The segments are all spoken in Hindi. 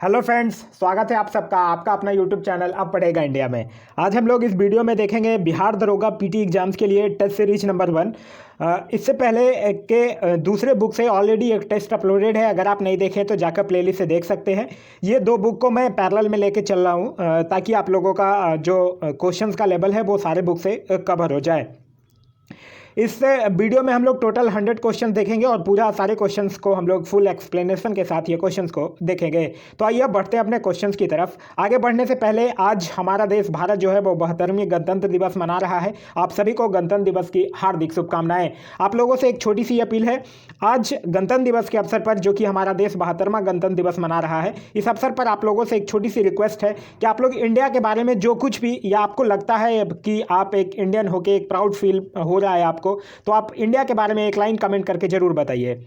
हेलो फ्रेंड्स, स्वागत है आप सबका आपका अपना यूट्यूब चैनल अब पढ़ेगा इंडिया में। आज हम लोग इस वीडियो में देखेंगे बिहार दरोगा पीटी एग्जाम्स के लिए टेस्ट सीरीज नंबर 1। इससे पहले के दूसरे बुक से ऑलरेडी एक टेस्ट अपलोडेड है। अगर आप नहीं देखे तो जाकर प्लेलिस्ट से देख सकते हैं। ये दो बुक को मैं पैरेलल में लेके चल रहा हूँ ताकि आप लोगों का जो क्वेश्चंस का लेवल है वो सारे बुक से कवर हो जाए। इस वीडियो में हम लोग टोटल 100 क्वेश्चन देखेंगे और पूरा सारे क्वेश्चंस को हम लोग फुल एक्सप्लेनेशन के साथ ये क्वेश्चंस को देखेंगे। तो आइए बढ़ते हैं अपने क्वेश्चंस की तरफ। आगे बढ़ने से पहले आज हमारा देश भारत जो है वो 72वें गणतंत्र दिवस मना रहा है। आप सभी को गणतंत्र दिवस की हार्दिक शुभकामनाएं। आप लोगों से एक छोटी सी अपील है, आज गणतंत्र दिवस के अवसर पर जो कि हमारा देश 72वां गणतंत्र दिवस मना रहा है, इस अवसर पर आप लोगों से एक छोटी सी रिक्वेस्ट है कि आप लोग इंडिया के बारे में जो कुछ भी या आपको लगता है कि आप एक इंडियन होकर एक प्राउड फील हो रहा है आपको, तो आप इंडिया के बारे में एक लाइन कमेंट करके जरूर बताइए।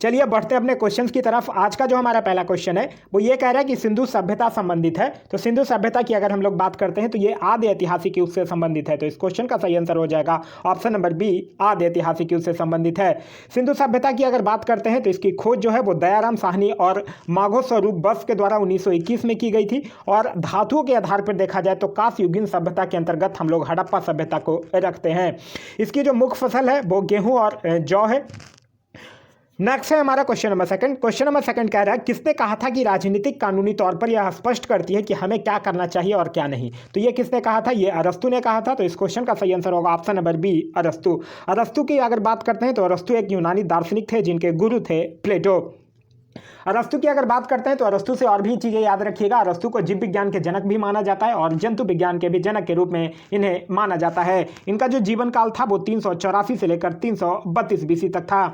चलिए बढ़ते हैं अपने क्वेश्चंस की तरफ। आज का जो हमारा पहला क्वेश्चन है वो ये कह रहा है कि सिंधु सभ्यता संबंधित है। तो सिंधु सभ्यता की अगर हम लोग बात करते हैं तो ये आदि ऐतिहासिक युग से संबंधित है। तो इस क्वेश्चन का सही आंसर हो जाएगा ऑप्शन नंबर बी, आदि ऐतिहासिक युग से संबंधित है। सिंधु सभ्यता की अगर बात करते हैं तो इसकी खोज जो है वो दयाराम साहनी और माघो स्वरूप बस के द्वारा 1921 में की गई थी। और धातुओं के आधार पर देखा जाए तो कांस्ययुगीन सभ्यता के अंतर्गत हम लोग हड़प्पा सभ्यता को रखते हैं। इसकी जो मुख्य फसल है वो गेहूं और जौ है। नेक्स्ट है हमारा question number second. Question number second कह रहा है किसने कहा था कि राजनीतिक कानूनी तौर पर यह स्पष्ट करती है कि हमें क्या करना चाहिए और क्या नहीं। तो ये किसने कहा था? ये अरस्तु ने कहा था। तो इस क्वेश्चन का सही आंसर होगा ऑप्शन नंबर बी, अरस्तु। अरस्तु की अगर बात करते हैं तो अरस्तु एक यूनानी दार्शनिक थे जिनके गुरु थे प्लेटो। अरस्तु की अगर बात करते हैं तो अरस्तु से और भी चीज़ें याद रखिएगा। अरस्तु को जीव विज्ञान के जनक भी माना जाता है और जंतु विज्ञान के भी जनक के रूप में इन्हें माना जाता है। इनका जो जीवन काल था वो 384 से लेकर 332 बीसी तक था।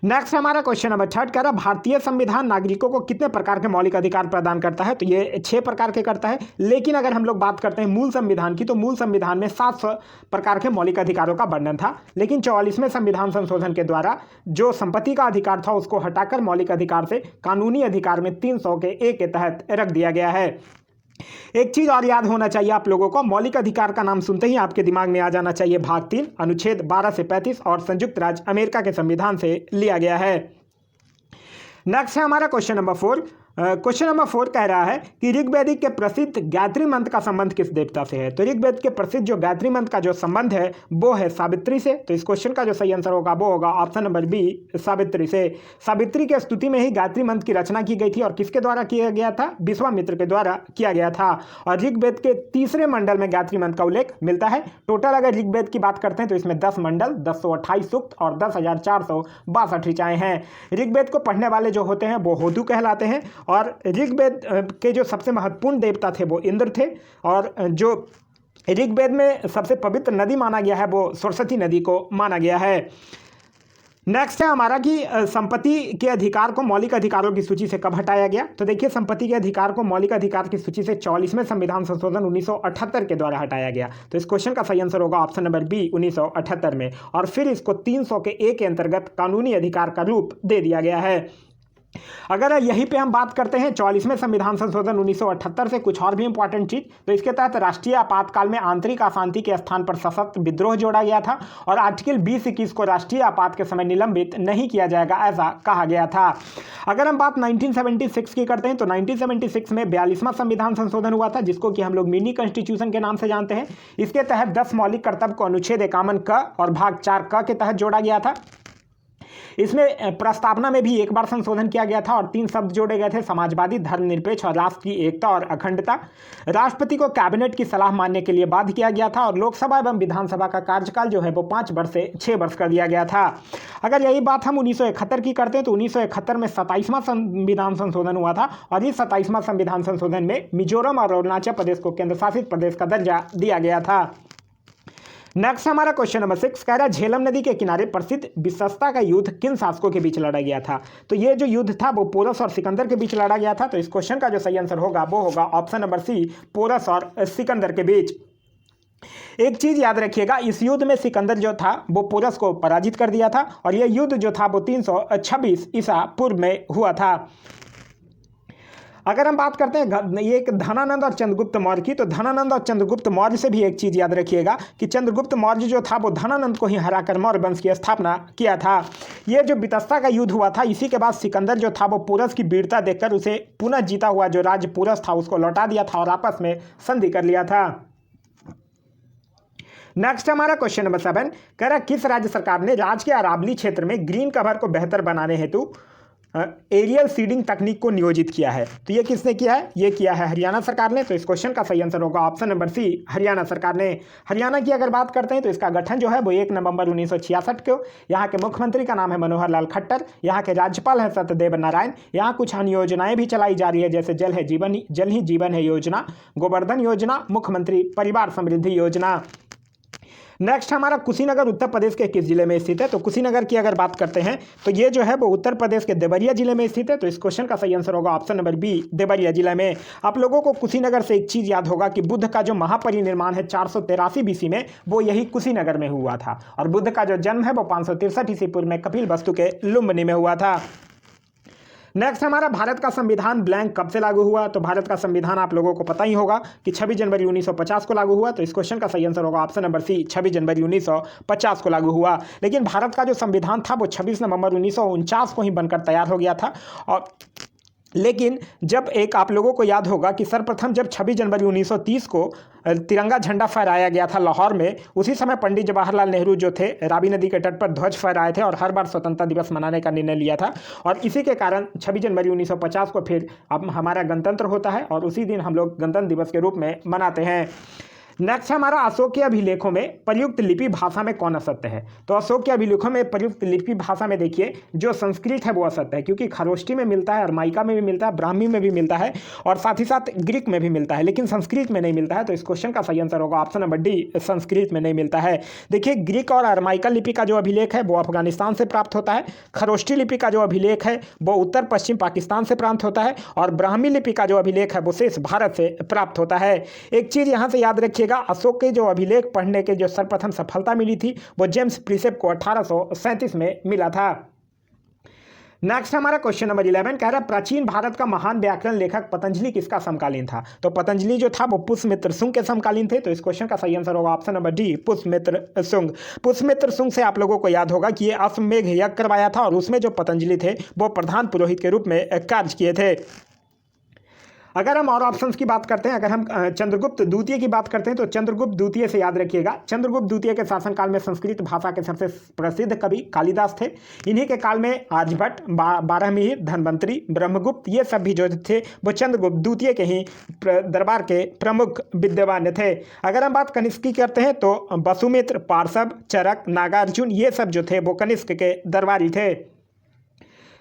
नेक्स्ट हमारा क्वेश्चन नंबर थर्ड कह रहा है भारतीय संविधान नागरिकों को कितने प्रकार के मौलिक अधिकार प्रदान करता है। तो ये 6 प्रकार के करता है। लेकिन अगर हम लोग बात करते हैं मूल संविधान की तो मूल संविधान में 700 प्रकार के मौलिक अधिकारों का वर्णन था। लेकिन 44वें संविधान संशोधन के द्वारा जो संपत्ति का अधिकार था उसको हटाकर मौलिक अधिकार से कानूनी अधिकार में 300 के ए के तहत रख दिया गया है। एक चीज और याद होना चाहिए आप लोगों को, मौलिक अधिकार का नाम सुनते ही आपके दिमाग में आ जाना चाहिए भाग 3 अनुच्छेद 12 से 35 और संयुक्त राज्य अमेरिका के संविधान से लिया गया है। नेक्स्ट है हमारा क्वेश्चन नंबर 4। क्वेश्चन नंबर 4 कह रहा है कि ऋग्वेद के प्रसिद्ध गायत्री मंत्र का संबंध किस देवता से है। तो ऋग्वेद के प्रसिद्ध जो गायत्री मंत्र का जो संबंध है वो है सावित्री से। तो इस क्वेश्चन का जो सही आंसर होगा वो होगा ऑप्शन नंबर बी, सावित्री से। सावित्री के स्तुति में ही गायत्री मंत्र की रचना की गई थी और किसके द्वारा किया गया था? विश्वामित्र के द्वारा किया गया था। और ऋग्वेद के तीसरे मंडल में गायत्री मंत्र का उल्लेख मिलता है। टोटल अगर ऋग्वेद की बात करते हैं तो इसमें 10 मंडल, 1028 सूक्त और 10,462 ऋचाएं हैं। ऋग्वेद को पढ़ने वाले जो होते हैं वो होदू कहलाते हैं। और ऋग्वेद के जो सबसे महत्वपूर्ण देवता थे वो इंद्र थे। और जो ऋग्वेद में सबसे पवित्र नदी माना गया है वो सरस्वती नदी को माना गया है। नेक्स्ट है हमारा कि संपत्ति के अधिकार को मौलिक अधिकारों की सूची से कब हटाया गया। तो देखिए संपत्ति के अधिकार को मौलिक अधिकार की सूची से 44वें संविधान संशोधन 1978 के द्वारा हटाया गया। तो इस क्वेश्चन का सही आंसर होगा ऑप्शन नंबर बी, 1978 में। और फिर इसको 300 के ए के अंतर्गत कानूनी अधिकार का रूप दे दिया गया है। अगर यहीं पे हम बात करते हैं 44वें संविधान संशोधन 1978 से कुछ और भी इंपॉर्टेंट चीज, तो इसके तहत राष्ट्रीय आपातकाल में आंतरिक अशांति के स्थान पर सशक्त विद्रोह जोड़ा गया था। और आर्टिकल 20-21 को राष्ट्रीय आपात के समय निलंबित नहीं किया जाएगा ऐसा कहा गया था। अगर हम बात 1976 की करते हैं तो 1976 में 42वां संविधान संशोधन हुआ था जिसको कि हम लोग मिनी कॉन्स्टिट्यूशन के नाम से जानते हैं। इसके तहत 10 मौलिक कर्तव्य को अनुच्छेद 51 क और भाग 4 क के तहत जोड़ा गया था। इसमें प्रस्तावना में भी एक बार संशोधन किया गया था और 3 शब्द जोड़े गए थे, समाजवादी, धर्मनिरपेक्ष और राष्ट्र की एकता और अखंडता। राष्ट्रपति को कैबिनेट की सलाह मानने के लिए बाध्य किया गया था और लोकसभा एवं विधानसभा का कार्यकाल जो है वो 5 वर्ष से 6 वर्ष कर दिया गया था। अगर यही बात हम 1971 की करते हैं तो 1971 में 27वां संविधान संशोधन हुआ था और इस 27वां संविधान संशोधन में मिजोरम और अरुणाचल प्रदेश को केंद्र शासित प्रदेश का दर्जा दिया गया था। नेक्स्ट हमारा क्वेश्चन नंबर 6 कह रहा है झेलम नदी के किनारे प्रसिद्ध विशस्ता का युद्ध किन शासकों के बीच लड़ा गया था। तो ये जो युद्ध था वो पोरस और सिकंदर के बीच लड़ा गया था। तो इस क्वेश्चन का जो सही आंसर होगा वो होगा ऑप्शन नंबर सी, पोरस और सिकंदर के बीच। एक चीज याद रखिएगा, इस युद्ध में सिकंदर जो था वो पोरस को पराजित कर दिया था और यह युद्ध जो था वो 326 ईसा पूर्व में हुआ था। अगर हम बात करते हैं ये एक धनानंद और चंद्रगुप्त मौर्य की, तो धनानंद और चंद्रगुप्त मौर्य से भी एक चीज़ याद रखिएगा कि चंद्रगुप्त मौर्य जो था वो धनानंद को ही हराकर मौर्य वंश की स्थापना किया था। ये जो बितस्ता का युद्ध हुआ था, इसी के बाद सिकंदर जो था वो पूरस की वीरता देखकर उसे पुनः जीता हुआ जो राज्य पूरस था उसको लौटा दिया था और आपस में संधि कर लिया था। नेक्स्ट हमारा क्वेश्चन नंबर 7 कह रहा किस राज्य सरकार ने राज्य के अरावली क्षेत्र में ग्रीन कवर को बेहतर बनाने हेतु एरियल सीडिंग तकनीक को नियोजित किया है। तो ये किसने किया है? ये किया है हरियाणा सरकार ने। तो इस क्वेश्चन का सही आंसर होगा ऑप्शन नंबर सी, हरियाणा सरकार ने। हरियाणा की अगर बात करते हैं तो इसका गठन जो है वो 1 नवंबर 1966 को। यहाँ के मुख्यमंत्री का नाम है मनोहर लाल खट्टर, यहाँ के राज्यपाल हैं सत्यदेव नारायण। यहाँ कुछ अन्य योजनाएं भी चलाई जा रही है, जैसे जल ही जीवन है योजना, गोवर्धन योजना, मुख्यमंत्री परिवार समृद्धि योजना। नेक्स्ट हमारा कुशीनगर उत्तर प्रदेश के किस जिले में स्थित है? तो कुशीनगर की अगर बात करते हैं तो ये जो है वो उत्तर प्रदेश के देवरिया जिले में स्थित है। तो इस क्वेश्चन का सही आंसर होगा ऑप्शन नंबर बी, देवरिया जिले में। आप लोगों को कुशीनगर से एक चीज़ याद होगा कि बुद्ध का जो महापरिनिर्माण है 483 BC में, वो यही कुशीनगर में हुआ था। और बुद्ध का जो जन्म है वो 563 ईस्वी पूर्व में कपिलवस्तु के लुम्बिनी में हुआ था। नेक्स्ट हमारा भारत का संविधान ब्लैंक कब से लागू हुआ? तो भारत का संविधान आप लोगों को पता ही होगा कि 26 जनवरी 1950 को लागू हुआ। तो इस क्वेश्चन का सही आंसर होगा ऑप्शन नंबर सी, 26 जनवरी 1950 को लागू हुआ। लेकिन भारत का जो संविधान था वो 26 नवंबर 1949 को ही बनकर तैयार हो गया था। और लेकिन जब एक आप लोगों को याद होगा कि सर्वप्रथम जब 26 जनवरी 1930 को तिरंगा झंडा फहराया गया था लाहौर में, उसी समय पंडित जवाहरलाल नेहरू जो थे रावी नदी के तट पर ध्वज फहराए थे और हर बार स्वतंत्रता दिवस मनाने का निर्णय लिया था। और इसी के कारण 26 जनवरी 1950 को फिर अब हमारा गणतंत्र होता है और उसी दिन हम लोग गणतंत्र दिवस के रूप में मनाते हैं। नेक्स्ट हमारा अशोकीय अभिलेखों में प्रयुक्त लिपि भाषा में कौन असत्य है? तो अशोकीय अभिलेखों में प्रयुक्त लिपि भाषा में देखिए जो संस्कृत है वो असत्य है, क्योंकि खरोष्टी में मिलता है, अरमाइका में भी मिलता है, ब्राह्मी में भी मिलता है और साथ ही साथ ग्रीक में भी मिलता है, लेकिन संस्कृत में नहीं मिलता है। तो इस क्वेश्चन का सही आंसर होगा ऑप्शन नंबर डी, संस्कृत में नहीं मिलता है। देखिए ग्रीक और अरमाइका लिपि का जो अभिलेख है वो अफगानिस्तान से प्राप्त होता है, खरोष्टी लिपि का जो अभिलेख है वो उत्तर पश्चिम पाकिस्तान से प्राप्त होता है और ब्राह्मी लिपि का जो अभिलेख है वो शेष भारत से प्राप्त होता है। एक चीज़ यहाँ से याद रखिएगा, अशोक के जो अभिलेख पढ़ने के जो सर्वप्रथम सफलता मिली थी वो जेम्स प्रिसेप को 1837 में मिला था। नेक्स्ट हमारा क्वेश्चन नंबर 11 कह रहा है प्राचीन भारत का महान व्याकरण लेखक पतंजलि किसका समकालीन था? तो पतंजलि जो था वो पुष्यमित्र शुंग के समकालीन थे। तो इस क्वेश्चन का सही आंसर होगा option number D, Pushyamitra Shunga. Pushyamitra Shunga से आप लोगों को याद होगा कि ये अश्वमेध यज्ञ करवाया था और उसमें जो पतंजलि थे वो प्रधान पुरोहित के रूप में कार्य किए थे। अगर हम और ऑप्शंस की बात करते हैं, अगर हम चंद्रगुप्त द्वितीय की बात करते हैं तो चंद्रगुप्त द्वितीय से याद रखिएगा, चंद्रगुप्त द्वितीय के शासनकाल में संस्कृत भाषा के सबसे प्रसिद्ध कवि कालिदास थे। इन्हीं के काल में आर्यभट्ट, बारहमिहिर, धन्वंतरी, ब्रह्मगुप्त ये सब भी जो थे वो चंद्रगुप्त द्वितीय के ही दरबार के प्रमुख विद्वान थे। अगर हम बात कनिष्क की करते हैं तो वसुमित्र, पार्श्व, चरक, नागार्जुन ये सब जो थे वो कनिष्क के दरबारी थे।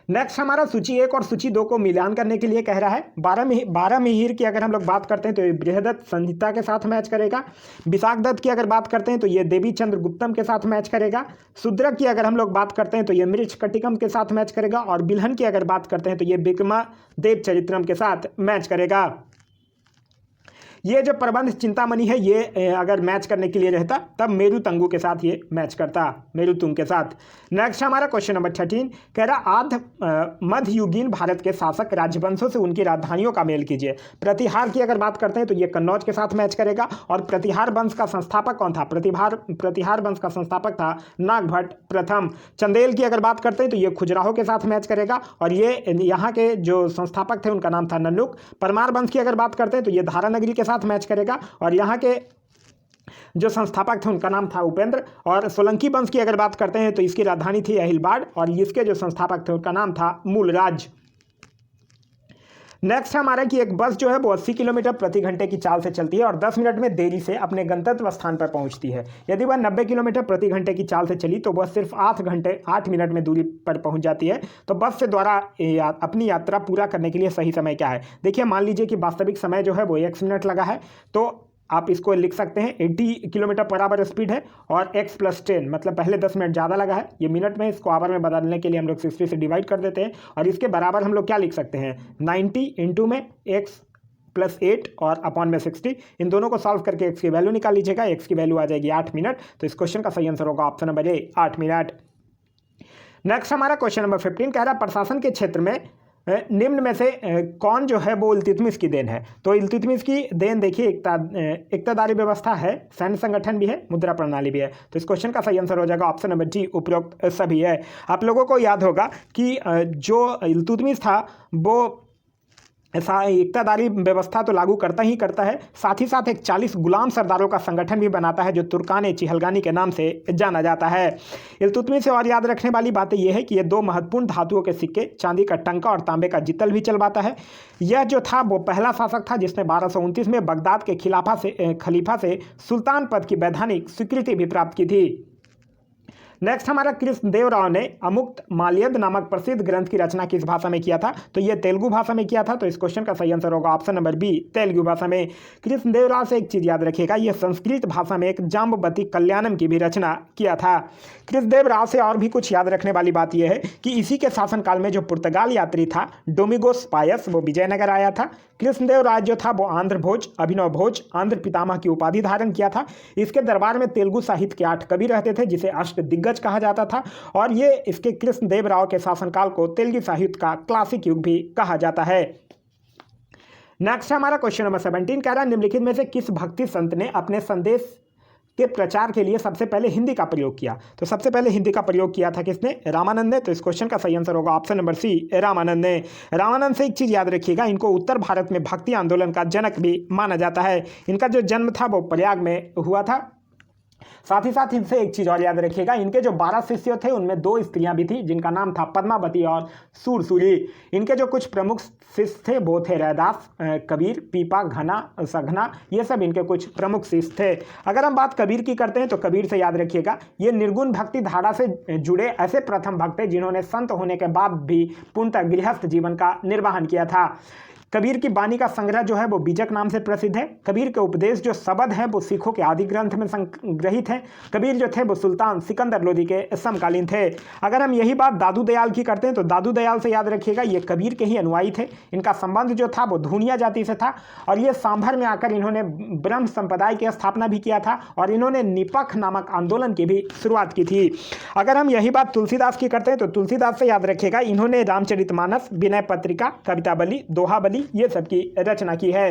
नेक्स्ट हमारा सूची 1 और सूची 2 को मिलान करने के लिए कह रहा है। बारहमिहिर की अगर हम लोग बात करते हैं तो ये बृहदत्त संहिता के साथ मैच करेगा। विशाखदत्त की अगर बात करते हैं तो ये देवी चंद्रगुप्तम के साथ मैच करेगा। शूद्रक की अगर हम लोग बात करते हैं तो ये मृच्छकटिकम के साथ मैच करेगा और बिल्हन की अगर बात करते हैं तो ये विक्रमादेव चरित्रम के साथ मैच करेगा। ये जो प्रबंध चिंतामणि है ये अगर मैच करने के लिए रहता तब मेरुतंगु के साथ ये मैच करता, मेरुतुंग के साथ। नेक्स्ट हमारा क्वेश्चन नंबर 13 कह रहा मध्ययुगीन भारत के शासक राजवंशों से उनकी राजधानियों का मेल कीजिए। प्रतिहार की अगर बात करते हैं तो ये कन्नौज के साथ मैच करेगा। और प्रतिहार वंश का संस्थापक कौन था? प्रतिहार वंश का संस्थापक था नागभट्ट प्रथम। चंदेल की अगर बात करते हैं तो ये खजुराहो के साथ मैच करेगा और ये यहाँ के जो संस्थापक थे उनका नाम था नन्नुक। परमार वंश की अगर बात करते हैं तो ये धारानगरी के साथ मैच करेगा और यहाँ के जो संस्थापक थे उनका नाम था उपेंद्र। और सोलंकी वंश की अगर बात करते हैं तो इसकी राजधानी थी अहिलबाड़ और इसके जो संस्थापक थे उनका नाम था मूलराज। नेक्स्ट हमारा कि एक बस जो है वो 80 किलोमीटर प्रति घंटे की चाल से चलती है और 10 मिनट में देरी से अपने गंतव्य स्थान पर पहुंचती है। यदि वह 90 किलोमीटर प्रति घंटे की चाल से चली तो वह सिर्फ 8 मिनट में दूरी पर पहुंच जाती है। तो बस से द्वारा अपनी यात्रा पूरा करने के लिए सही समय क्या है? देखिए मान लीजिए कि वास्तविक समय जो है वो 1 मिनट लगा है तो आप इसको लिख सकते हैं 80 किलोमीटर पर आवर स्पीड है और x + 10 मतलब पहले 10 मिनट ज़्यादा लगा है। ये मिनट में इसको आवर में बदलने के लिए हम लोग 60 से डिवाइड कर देते हैं और इसके बराबर हम लोग क्या लिख सकते हैं 90 इंटू में x + 8 और अपॉन में 60। इन दोनों को सॉल्व करके x की वैल्यू निकाल लीजिएगा। x की वैल्यू आ जाएगी 8 मिनट। तो इस क्वेश्चन का सही आंसर होगा ऑप्शन नंबर ए 8 मिनट। नेक्स्ट हमारा क्वेश्चन नंबर 15 कह रहा है प्रशासन के क्षेत्र में निम्न में से कौन जो है वो इल्तुतमिश की देन है? तो इल्तुतमिश की देन देखिए इक्तदारी व्यवस्था है, सैन्य संगठन भी है, मुद्रा प्रणाली भी है। तो इस क्वेश्चन का सही आंसर हो जाएगा ऑप्शन नंबर डी, उपरोक्त सभी है। आप लोगों को याद होगा कि जो इल्तुतमिश था वो इक्तदारी व्यवस्था तो लागू करता ही करता है, साथ ही साथ एक 40 गुलाम सरदारों का संगठन भी बनाता है जो तुर्कान चिहलगानी के नाम से जाना जाता है। इल्तुतमिश से और याद रखने वाली बातें यह है कि ये 2 महत्वपूर्ण धातुओं के सिक्के, चांदी का टंका और तांबे का जितल भी चलवाता है। यह जो था वो पहला शासक था जिसने 1229 में बगदाद के खलीफा से सुल्तान पद की वैधानिक स्वीकृति भी प्राप्त की थी। नेक्स्ट हमारा कृष्णदेव राव ने अमुक्त माल्यद नामक प्रसिद्ध ग्रंथ की रचना किस भाषा में किया था? तो ये तेलुगु भाषा में किया था। तो इस क्वेश्चन का सही आंसर होगा ऑप्शन नंबर बी, तेलुगु भाषा में। कृष्णदेव राव से एक चीज याद रखिएगा, यह संस्कृत भाषा में एक जाम्बवती कल्याणम की भी रचना किया था। कृष्णदेव राव से और भी कुछ याद रखने वाली बात यह है कि इसी के शासनकाल में जो पुर्तगाल यात्री था डोमिगोस पायस, वो विजयनगर आया था। कृष्णदेव राय जो था वो आंध्र भोज, अभिनव भोज, आंध्र पितामह की उपाधि धारण किया था। इसके दरबार में तेलुगु साहित्य के 8 कवि रहते थे जिसे अष्ट दिग्गज कहा जाता था, और ये इसके कृष्णदेव राव के शासनकाल को तेलुगु साहित्य का क्लासिक युग भी कहा जाता है। नेक्स्ट हमारा क्वेश्चन नंबर 17 कह रहा है निम्नलिखित में से किस भक्ति संत ने अपने संदेश के प्रचार के लिए सबसे पहले हिंदी का प्रयोग किया? तो सबसे पहले हिंदी का प्रयोग किया था किसने? रामानंद ने। तो इस क्वेश्चन का सही आंसर होगा ऑप्शन नंबर सी, रामानंद ने। रामानंद से एक चीज याद रखिएगा, इनको उत्तर भारत में भक्ति आंदोलन का जनक भी माना जाता है। इनका जो जन्म था वो प्रयाग में हुआ था। साथ ही साथ इनसे एक चीज और याद रखिएगा, इनके जो 12 शिष्य थे उनमें 2 स्त्रियां भी थी जिनका नाम था पद्मावती और सूरसूरी। इनके जो कुछ प्रमुख शिष्य थे वो थे रैदास, कबीर, पीपा, घना, सघना, ये सब इनके कुछ प्रमुख शिष्य थे। अगर हम बात कबीर की करते हैं तो कबीर से याद रखिएगा, ये निर्गुण भक्ति धारा से जुड़े ऐसे प्रथम भक्त थे जिन्होंने संत होने के बाद भी पूर्णतः गृहस्थ जीवन का निर्वहन किया था। कबीर की बानी का संग्रह जो है वो बीजक नाम से प्रसिद्ध है। कबीर के उपदेश जो शब्द हैं वो सिखों के आदि ग्रंथ में संग्रहित हैं। कबीर जो थे वो सुल्तान सिकंदर लोदी के समकालीन थे। अगर हम यही बात दादू दयाल की करते हैं तो दादू दयाल से याद रखिएगा, ये कबीर के ही अनुयायी थे। इनका संबंध जो था वो धूनिया जाति से था और ये सांभर में आकर इन्होंने ब्रह्म संप्रदाय की स्थापना भी किया था और इन्होंने निपख नामक आंदोलन की भी शुरुआत की थी। अगर हम यही बात तुलसीदास की करते हैं तो तुलसीदास से याद रखिएगा, इन्होंने रामचरितमानस, विनय पत्रिका, कवितावली, दोहावली ये सब की रचना की है।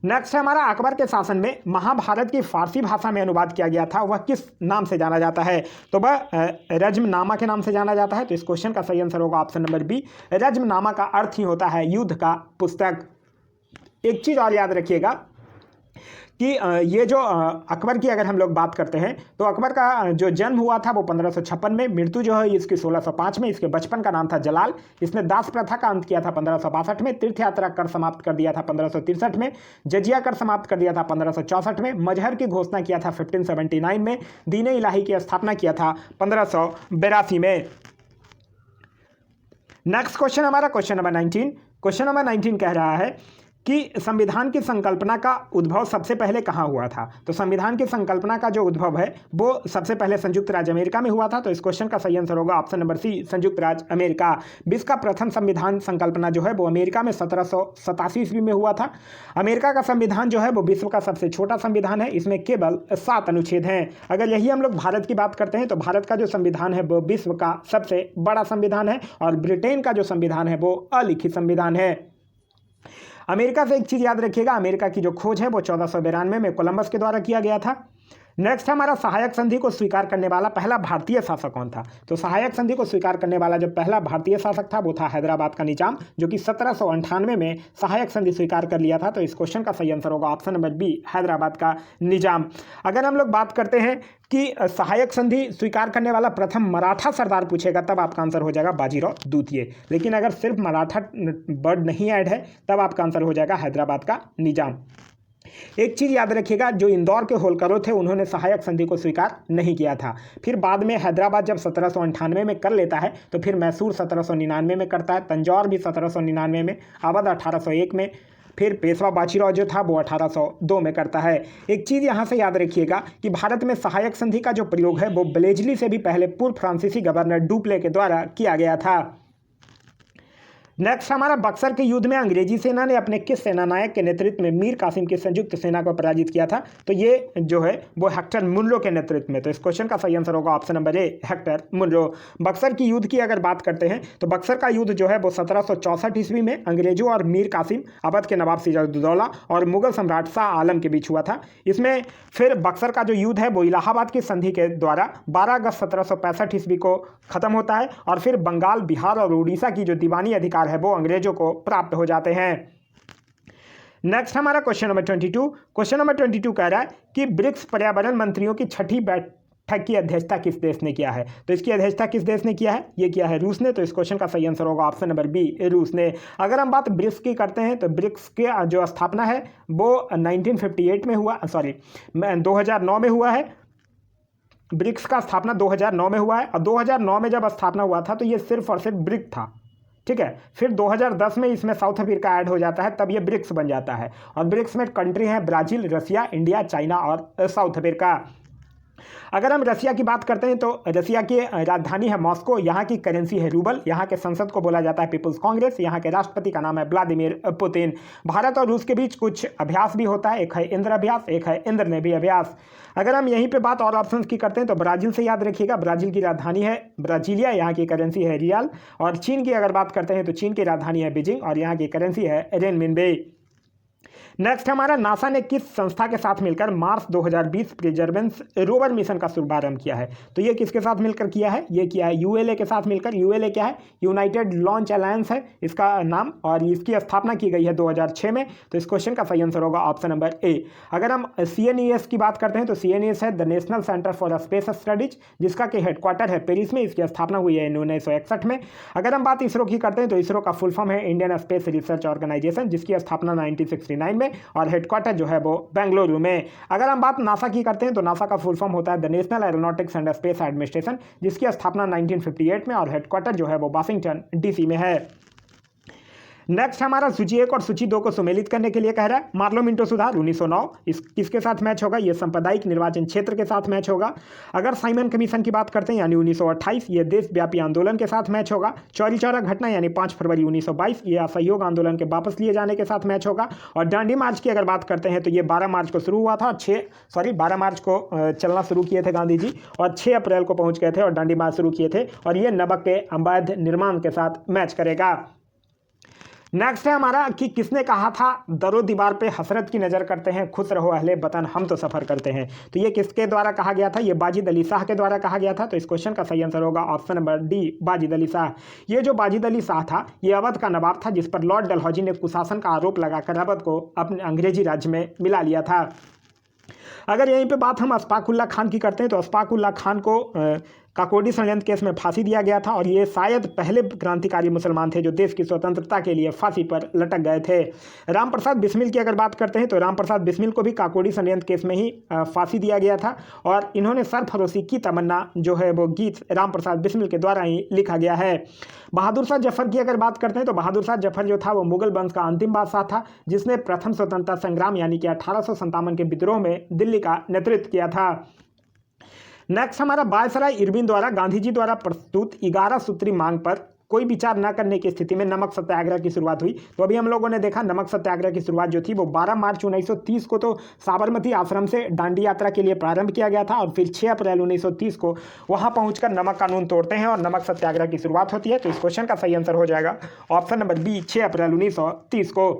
नेक्स्ट हमारा अकबर के शासन में महाभारत की फारसी भाषा में अनुवाद किया गया था, वह किस नाम से जाना जाता है? तो वह रज्मनामा के नाम से जाना जाता है। तो इस क्वेश्चन का सही आंसर होगा ऑप्शन नंबर बी, रज्मनामा का अर्थ ही होता है युद्ध का पुस्तक। एक चीज और याद रखिएगा कि ये जो अकबर की अगर हम लोग बात करते हैं तो अकबर का जो जन्म हुआ था वो 1556 में, मृत्यु जो है इसकी 1605 में। इसके बचपन का नाम था जलाल। इसने दास प्रथा का अंत किया था 1562 में। तीर्थ यात्रा कर समाप्त कर दिया था 1563 में। जजिया कर समाप्त कर दिया था 1564 में। मजहर की घोषणा किया था 1579 में। दीन इलाही की स्थापना किया था 1582 में। नेक्स्ट क्वेश्चन हमारा क्वेश्चन नंबर 19। क्वेश्चन नंबर 19 कह रहा है कि संविधान की संकल्पना का उद्भव सबसे पहले कहाँ हुआ था? तो संविधान की संकल्पना का जो उद्भव है वो सबसे पहले संयुक्त राज्य अमेरिका में हुआ था। तो इस क्वेश्चन का सही आंसर होगा ऑप्शन नंबर सी, संयुक्त राज्य अमेरिका। विश्व का प्रथम संविधान संकल्पना जो है वो अमेरिका में 1787 ईस्वी में हुआ था। अमेरिका का संविधान जो है वो विश्व का सबसे छोटा संविधान है, इसमें केवल 7 अनुच्छेद हैं। अगर यही हम लोग भारत की बात करते हैं तो भारत का जो संविधान है वो विश्व का सबसे बड़ा संविधान है और ब्रिटेन का जो संविधान है वो अलिखित संविधान है। अमेरिका से एक चीज याद रखिएगा, अमेरिका की जो खोज है वो 1492 में कोलंबस के द्वारा किया गया था। नेक्स्ट हमारा सहायक संधि को स्वीकार करने वाला पहला भारतीय शासक कौन था? तो सहायक संधि को स्वीकार करने वाला जो पहला भारतीय शासक था वो था हैदराबाद का निजाम, जो कि 1798 में सहायक संधि स्वीकार कर लिया था। तो इस क्वेश्चन का सही आंसर होगा ऑप्शन नंबर बी, हैदराबाद का निजाम। अगर हम लोग बात करते हैं कि सहायक संधि स्वीकार करने वाला प्रथम मराठा सरदार पूछेगा तब आपका आंसर हो जाएगा बाजीराव द्वितीय। लेकिन अगर सिर्फ मराठा वर्ड नहीं ऐड है तब आपका आंसर हो जाएगा हैदराबाद का निजाम। एक चीज याद रखिएगा, जो इंदौर के होलकरों थे उन्होंने सहायक संधि को स्वीकार नहीं किया था। फिर बाद में हैदराबाद जब 1798 में कर लेता है तो फिर मैसूर 1799 में करता है, तंजौर भी 1799 में, अवध 1801 में, फिर पेशवा बाजीराव जो था वो 1802 में करता है। एक चीज़ यहाँ से याद रखिएगा कि भारत में सहायक संधि का जो प्रयोग है वो ब्लेजली से भी पहले पूर्व फ्रांसीसी गवर्नर डुप्ले के द्वारा किया गया था। नेक्स्ट हमारा बक्सर के युद्ध में अंग्रेजी सेना ने अपने किस सेनानायक के नेतृत्व में मीर कासिम की संयुक्त सेना को पराजित किया था? तो ये जो है वो हेक्टर मुनरो के नेतृत्व में। तो इस क्वेश्चन का सही आंसर होगा option number A, Hector Munro. Buxar की युद्ध की अगर बात करते हैं तो बक्सर का युद्ध जो है वो 1764 ईस्वी में अंग्रेजों और मीर कासिम अवध के नवाब सिराजुद्दौला और मुगल सम्राट शाह आलम के बीच हुआ था। इसमें फिर बक्सर का जो युद्ध है वो इलाहाबाद की संधि के द्वारा 12 अगस्त 1765 ईस्वी को खत्म होता है और फिर बंगाल, बिहार और उड़ीसा की जो दीवानी अधिकार है वो अंग्रेजों को प्राप्त हो जाते हैं। नेक्स्ट हमारा क्वेश्चन नंबर 22। क्वेश्चन नंबर 22 कह रहा है कि ब्रिक्स पर्यावरण मंत्रियों की छठी बैठक की अध्यक्षता किस देश ने किया है? तो इसकी अध्यक्षता किस देश ने किया है? ये किया है रूस ने। तो इस क्वेश्चन का सही आंसर होगा ऑप्शन नंबर बी, रूस ने। अगर हम बात ब्रिक्स की करते हैं तो ब्रिक्स के जो स्थापना है वो 1958 में हुआ, 2009 में हुआ है। ब्रिक्स का स्थापना 2009 में हुआ है और 2009 में जब स्थापना हुआ था तो ये सिर्फ और सिर्फ ब्रिक था, ठीक है। फिर 2010 में इसमें साउथ अफ्रीका ऐड हो जाता है, तब ये ब्रिक्स बन जाता है। और ब्रिक्स में कंट्री हैं ब्राज़ील, रसिया, इंडिया, चाइना और साउथ अफ्रीका। अगर हम रसिया की बात करते हैं तो रसिया की राजधानी है मॉस्को, यहाँ की करेंसी है रूबल, यहाँ के संसद को बोला जाता है पीपुल्स कांग्रेस, यहाँ के राष्ट्रपति का नाम है व्लादिमीर पुतिन। भारत और रूस के बीच कुछ अभ्यास भी होता है, एक है इंद्र अभ्यास, एक है इंद्र नेवी अभ्यास। अगर हम यहीं पे बात और ऑप्शंस की करते हैं तो ब्राज़ील से याद रखिएगा, ब्राज़ील की राजधानी है ब्राजीलिया, यहाँ की करेंसी है रियाल। और चीन की अगर बात करते हैं तो चीन की राजधानी है बीजिंग और यहाँ की करेंसी है रेनमिनबे। नेक्स्ट हमारा नासा ने किस संस्था के साथ मिलकर मार्स 2020 परसेवरेंस रोवर मिशन का शुभारंभ किया है? तो ये किसके साथ मिलकर किया है? ये किया है यूएलए के साथ मिलकर। यूएलए क्या है? यूनाइटेड लॉन्च अलायंस है इसका नाम, और इसकी स्थापना की गई है 2006 में। तो इस क्वेश्चन का सही आंसर होगा ऑप्शन नंबर ए। अगर हम CNES की बात करते हैं तो CNES है the national centre for space studies, जिसका कि हेडक्वार्टर है पेरिस में। इसकी स्थापना हुई है 1961 में। अगर हम बात इसरो की करते हैं तो इसरो का फुल फॉर्म है इंडियन स्पेस रिसर्च ऑर्गेनाइजेशन, जिसकी स्थापना 1969 में और हेडक्वार्टर जो है वो बेंगलुरु में। अगर हम बात नासा की करते हैं तो नासा का फुल फॉर्म होता है the national aeronautics and space administration, जिसकी स्थापना 1958 में और हेडक्वार्टर जो है वो वाशिंगटन DC में है। नेक्स्ट हमारा सूची 1 और सूची 2 को सुमेलित करने के लिए कह रहा है। मार्लो मिंटो सुधार 1909 किसके साथ मैच होगा? ये सांप्रदायिक निर्वाचन क्षेत्र के साथ मैच होगा। अगर साइमन कमीशन की बात करते हैं यानी 1928, ये देशव्यापी आंदोलन के साथ मैच होगा। चौरी चौरा घटना यानी 5 फरवरी 1922, ये असहयोग आंदोलन के वापस लिए जाने के साथ मैच होगा। और डांडी मार्च की अगर बात करते हैं तो ये 12 मार्च को शुरू हुआ था, 12 मार्च को चलना शुरू किए थे गांधी जी और 6 अप्रैल को पहुंच गए थे और डांडी मार्च शुरू किए थे। और ये नमक के अवैध निर्माण के साथ मैच करेगा। नेक्स्ट है हमारा कि किसने कहा था दरो दीवार पे हसरत की नज़र करते हैं, खुश रहो अहले वतन हम तो सफ़र करते हैं? तो ये किसके द्वारा कहा गया था? ये बाजिद अली शाह के द्वारा कहा गया था। तो इस क्वेश्चन का सही आंसर होगा option number D, Wajid Ali Shah. ये जो बाजिद अली शाह था ये अवध का नवाब था, जिस पर लॉर्ड डलहौजी ने कुशासन का आरोप लगाकर अवध को अपने अंग्रेजी राज्य में मिला लिया था। अगर यहीं पे बात हम अशफाक उल्लाह खान की करते हैं तो अशफाक उल्लाह खान को काकोडी षड्यंत्र केस में फांसी दिया गया था और ये शायद पहले क्रांतिकारी मुसलमान थे जो देश की स्वतंत्रता के लिए फांसी पर लटक गए थे। रामप्रसाद बिस्मिल की अगर बात करते हैं तो रामप्रसाद बिस्मिल को भी काकोडी षड्यंत्र केस में ही फांसी दिया गया था और इन्होंने सरफरोशी की तमन्ना जो है वो गीत रामप्रसाद बिस्मिल के द्वारा ही लिखा गया है। बहादुर शाह जफर की अगर बात करते हैं तो बहादुर शाह जफर जो था वो मुगल वंश का अंतिम बादशाह था, जिसने प्रथम स्वतंत्रता संग्राम यानी कि 1857 के विद्रोह में दिल्ली का नेतृत्व किया था। नेक्स्ट हमारा वायसराय इरविन द्वारा गांधी जी द्वारा प्रस्तुत 11 सूत्री मांग पर कोई विचार न करने की स्थिति में नमक सत्याग्रह की शुरुआत हुई। तो अभी हम लोगों ने देखा नमक सत्याग्रह की शुरुआत जो थी वो 12 मार्च 1930 को तो साबरमती आश्रम से दांडी यात्रा के लिए प्रारंभ किया गया था और फिर 6 अप्रैल 1930 को वहां पहुंचकर नमक कानून तोड़ते हैं और नमक सत्याग्रह की शुरुआत होती है। तो इस क्वेश्चन का सही आंसर हो जाएगा ऑप्शन नंबर बी, 6 अप्रैल 1930 को।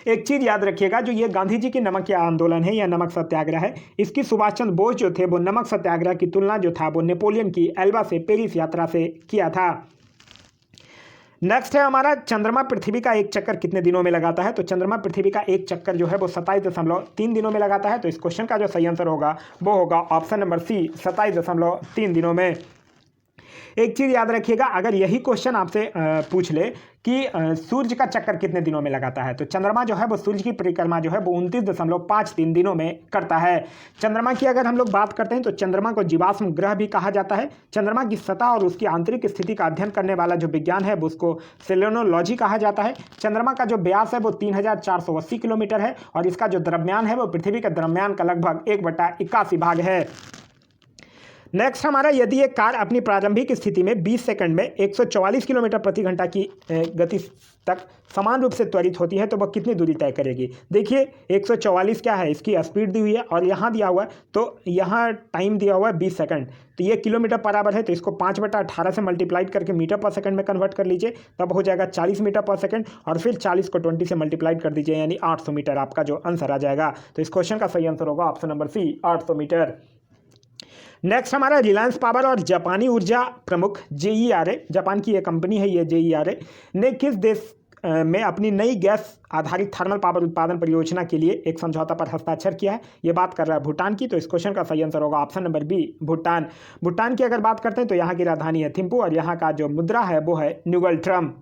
एक चीज याद रखिएगा, जो ये गांधी जी की नमक आंदोलन है या नमक सत्याग्रह है, इसकी सुभाष चंद्र बोस जो थे वो नमक सत्याग्रह की तुलना जो था वो नेपोलियन की एल्बा से पेरिस यात्रा से किया था। नेक्स्ट है हमारा चंद्रमा पृथ्वी का एक चक्कर कितने दिनों में लगाता है? तो चंद्रमा पृथ्वी का एक चक्कर जो है वो 27.3 दिनों में लगाता है। तो इस क्वेश्चन का जो सही आंसर होगा वो होगा ऑप्शन नंबर सी, 27.3 दिनों में। एक चीज़ याद रखिएगा, अगर यही क्वेश्चन आपसे पूछ ले कि सूर्य का चक्कर कितने दिनों में लगाता है, तो चंद्रमा जो है वो सूर्य की परिक्रमा जो है वो 29.53 दिनों में करता है। चंद्रमा की अगर हम लोग बात करते हैं तो चंद्रमा को जीवाश्म ग्रह भी कहा जाता है। चंद्रमा की सतह और उसकी आंतरिक स्थिति का अध्ययन करने वाला जो विज्ञान है वो उसको सेलेनोलॉजी कहा जाता है। चंद्रमा का जो व्यास है वो 3480 किलोमीटर है और इसका जो द्रव्यमान है वो पृथ्वी के द्रव्यमान का लगभग 1/81 भाग है। नेक्स्ट हमारा, यदि एक कार अपनी प्रारंभिक स्थिति में 20 सेकंड में 144 किलोमीटर प्रति घंटा की गति तक समान रूप से त्वरित होती है तो वह कितनी दूरी तय करेगी। देखिए 144 क्या है, इसकी स्पीड दी हुई है और यहाँ दिया हुआ है, तो यहाँ टाइम दिया हुआ है 20 सेकंड, तो ये किलोमीटर पर आवर है, तो इसको 5/18 से मल्टीप्लाइड करके मीटर पर सेकंड में कन्वर्ट कर लीजिए, तब हो जाएगा 40 मीटर पर सेकंड, और फिर 40 को 20 से मल्टीप्लाइड कर दीजिए, यानी 800 मीटर आपका जो आंसर आ जाएगा। तो इस क्वेश्चन का सही आंसर होगा option number C, 800 metre. Next हमारा, रिलायंस पावर और जापानी ऊर्जा प्रमुख JERA, जापान की ये कंपनी है ये JERA, ने किस देश में अपनी नई गैस आधारित थर्मल पावर उत्पादन परियोजना के लिए एक समझौता पर हस्ताक्षर किया है। ये बात कर रहा है भूटान की, तो इस क्वेश्चन का सही आंसर होगा option number B, Bhutan. Bhutan की अगर बात करते हैं तो यहाँ की राजधानी है थिम्पू और यहाँ का जो मुद्रा है वो है न्यूगल ट्रम।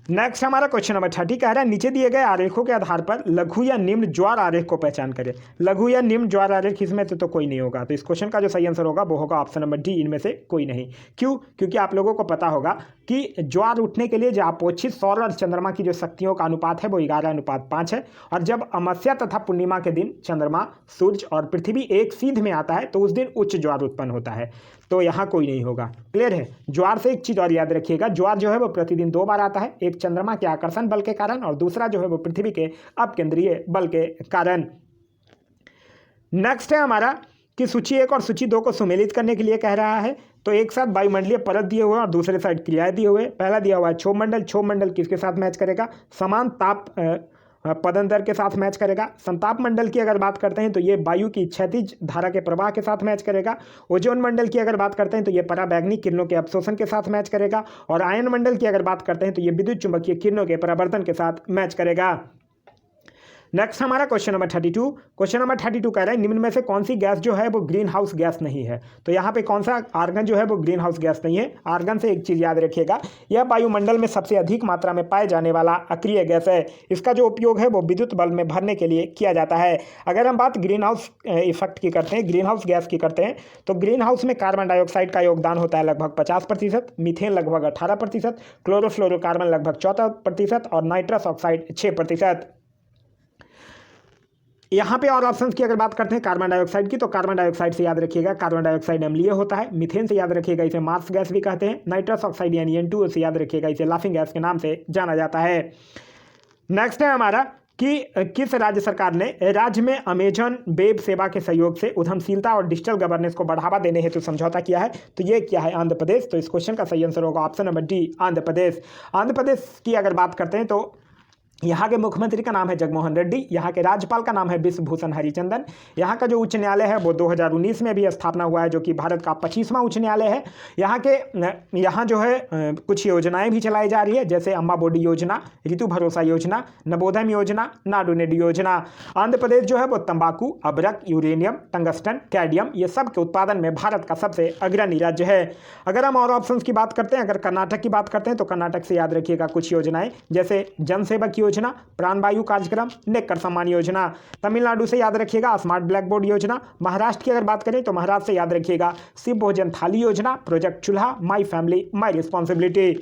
नेक्स्ट हमारा क्वेश्चन नंबर 30 कह रहा है, नीचे दिए गए आरेखों के आधार पर लघु या निम्न ज्वार आरेख को पहचान करें। लघु या निम्न ज्वार आरेख इसमें तो कोई नहीं होगा, तो इस क्वेश्चन का जो सही आंसर होगा वो होगा ऑप्शन नंबर डी, इनमें से कोई नहीं। क्यों? क्योंकि आप लोगों को पता होगा कि ज्वार उठने के लिए जो अपोक्षित सौर और चंद्रमा की जो शक्तियों का अनुपात है वो 11:5 है, और जब अमावस्या तथा पूर्णिमा के दिन चंद्रमा, सूर्य और पृथ्वी एक सीध में आता है तो उस दिन उच्च ज्वार उत्पन्न होता है, तो यहाँ कोई नहीं होगा। क्लियर है? ज्वार से एक चीज़ और याद रखिएगा, ज्वार जो है वो प्रतिदिन 2 बार आता है, एक चंद्रमा के आकर्षण बल के कारण और दूसरा जो है वो पृथ्वी के अपकेंद्रीय बल के कारण। नेक्स्ट है हमारा कि सूची 1 और सूची 2 को सुमेलित करने के लिए कह रहा है, तो एक साथ वायुमंडलीय परत दिए हुए और दूसरे साइड क्रियाएं दिए हुए। पहला दिया हुआ है क्षोभ मंडल, क्षोभ मंडल किसके साथ मैच करेगा? समान ताप पदंतर के साथ मैच करेगा। संताप मंडल की अगर बात करते हैं तो ये वायु की क्षैतिज धारा के प्रवाह के साथ मैच करेगा। ओजोन मंडल की अगर बात करते हैं तो ये पराबैंगनी किरणों के अवशोषण के साथ मैच करेगा, और आयन मंडल की अगर बात करते हैं तो ये विद्युत चुंबकीय किरणों के परावर्तन के साथ मैच करेगा। नेक्स्ट हमारा क्वेश्चन नंबर 32। क्वेश्चन नंबर 32 कह रहा है, निम्न में से कौन सी गैस जो है वो ग्रीन हाउस गैस नहीं है। तो यहाँ पे कौन सा आर्गन जो है वो ग्रीन हाउस गैस नहीं है। आर्गन से एक चीज़ याद रखिएगा, यह वायुमंडल में सबसे अधिक मात्रा में पाए जाने वाला अक्रिय गैस है। इसका जो उपयोग है वो विद्युत बल्ब में भरने के लिए किया जाता है। अगर हम बात ग्रीन हाउस इफेक्ट की करते हैं, ग्रीन हाउस गैस की करते हैं, तो ग्रीन हाउस में कार्बन डाइऑक्साइड का योगदान होता है लगभग 50%, मीथेन लगभग 18%, क्लोरोफ्लोरोकार्बन लगभग 14% और नाइट्रस ऑक्साइड 6%। यहाँ पे और ऑप्शंस की अगर बात करते हैं कार्बन डाइऑक्साइड की, तो कार्बन डाइऑक्साइड से याद रखिएगा कार्बन डाइऑक्साइड अम्लीय होता है। मीथेन से याद रखिएगा इसे मार्स गैस भी कहते हैं। नाइट्रस ऑक्साइड यानी N2O से याद रखिएगा इसे लाफिंग गैस के नाम से जाना जाता है। नेक्स्ट है हमारा कि किस राज्य सरकार ने राज्य में अमेजन वेब सेवा के सहयोग से उद्यमशीलता और डिजिटल गवर्नेंस को बढ़ावा देने हेतु समझौता किया है। तो ये क्या है? आंध्र प्रदेश। तो इस क्वेश्चन का सही आंसर होगा option number D, Andhra Pradesh. Andhra Pradesh की अगर बात करते हैं तो यहाँ के मुख्यमंत्री का नाम है जगनमोहन रेड्डी, यहाँ के राज्यपाल का नाम है बिश्वभूषण हरिचंदन। यहाँ का जो उच्च न्यायालय है वो 2019 में भी स्थापना हुआ है, जो कि भारत का 25वां उच्च न्यायालय है। यहाँ जो है कुछ योजनाएं भी चलाई जा रही है, जैसे अम्बा बोडी योजना, ऋतु भरोसा योजना, नवोदय योजना, नाडू नेडू योजना। आंध्र प्रदेश जो है वो तंबाकू, अबरक, यूरेनियम, टंगस्टन, कैडमियम ये सब के उत्पादन में भारत का सबसे अग्रणी राज्य है। अगर हम और ऑप्शंस की बात करते हैं, अगर कर्नाटक की बात करते हैं तो कर्नाटक से याद रखिएगा कुछ योजनाएं, जैसे जन सेवक योजना, प्राणवायु कार्यक्रम, नेकर सम्मान योजना। तमिलनाडु से याद रखिएगा स्मार्ट ब्लैक बोर्ड योजना। महाराष्ट्र की अगर बात करें तो महाराष्ट्र से याद रखिएगा शिव भोजन थाली योजना, प्रोजेक्ट चूल्हा, my family my responsibility.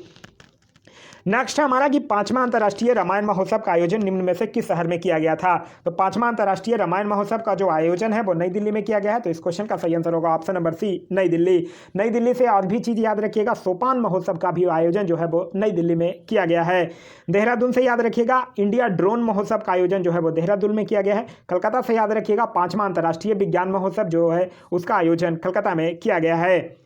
Next है हमारा कि 5वां अंतर्राष्ट्रीय रामायण महोत्सव का आयोजन निम्न में से किस शहर में किया गया था। तो 5वां अंतर्राष्ट्रीय रामायण महोत्सव का जो आयोजन है वो नई दिल्ली में किया गया है। तो इस क्वेश्चन का सही आंसर होगा ऑप्शन नंबर सी, नई दिल्ली। नई दिल्ली से और भी चीज़ याद रखिएगा, सोपान महोत्सव का भी आयोजन जो है वो नई दिल्ली में किया गया है। देहरादून से याद रखिएगा इंडिया ड्रोन महोत्सव का आयोजन जो है वो देहरादून में किया गया है। कलकत्ता से याद रखिएगा 5वां अंतर्राष्ट्रीय विज्ञान महोत्सव जो है उसका आयोजन कलकत्ता में किया गया है।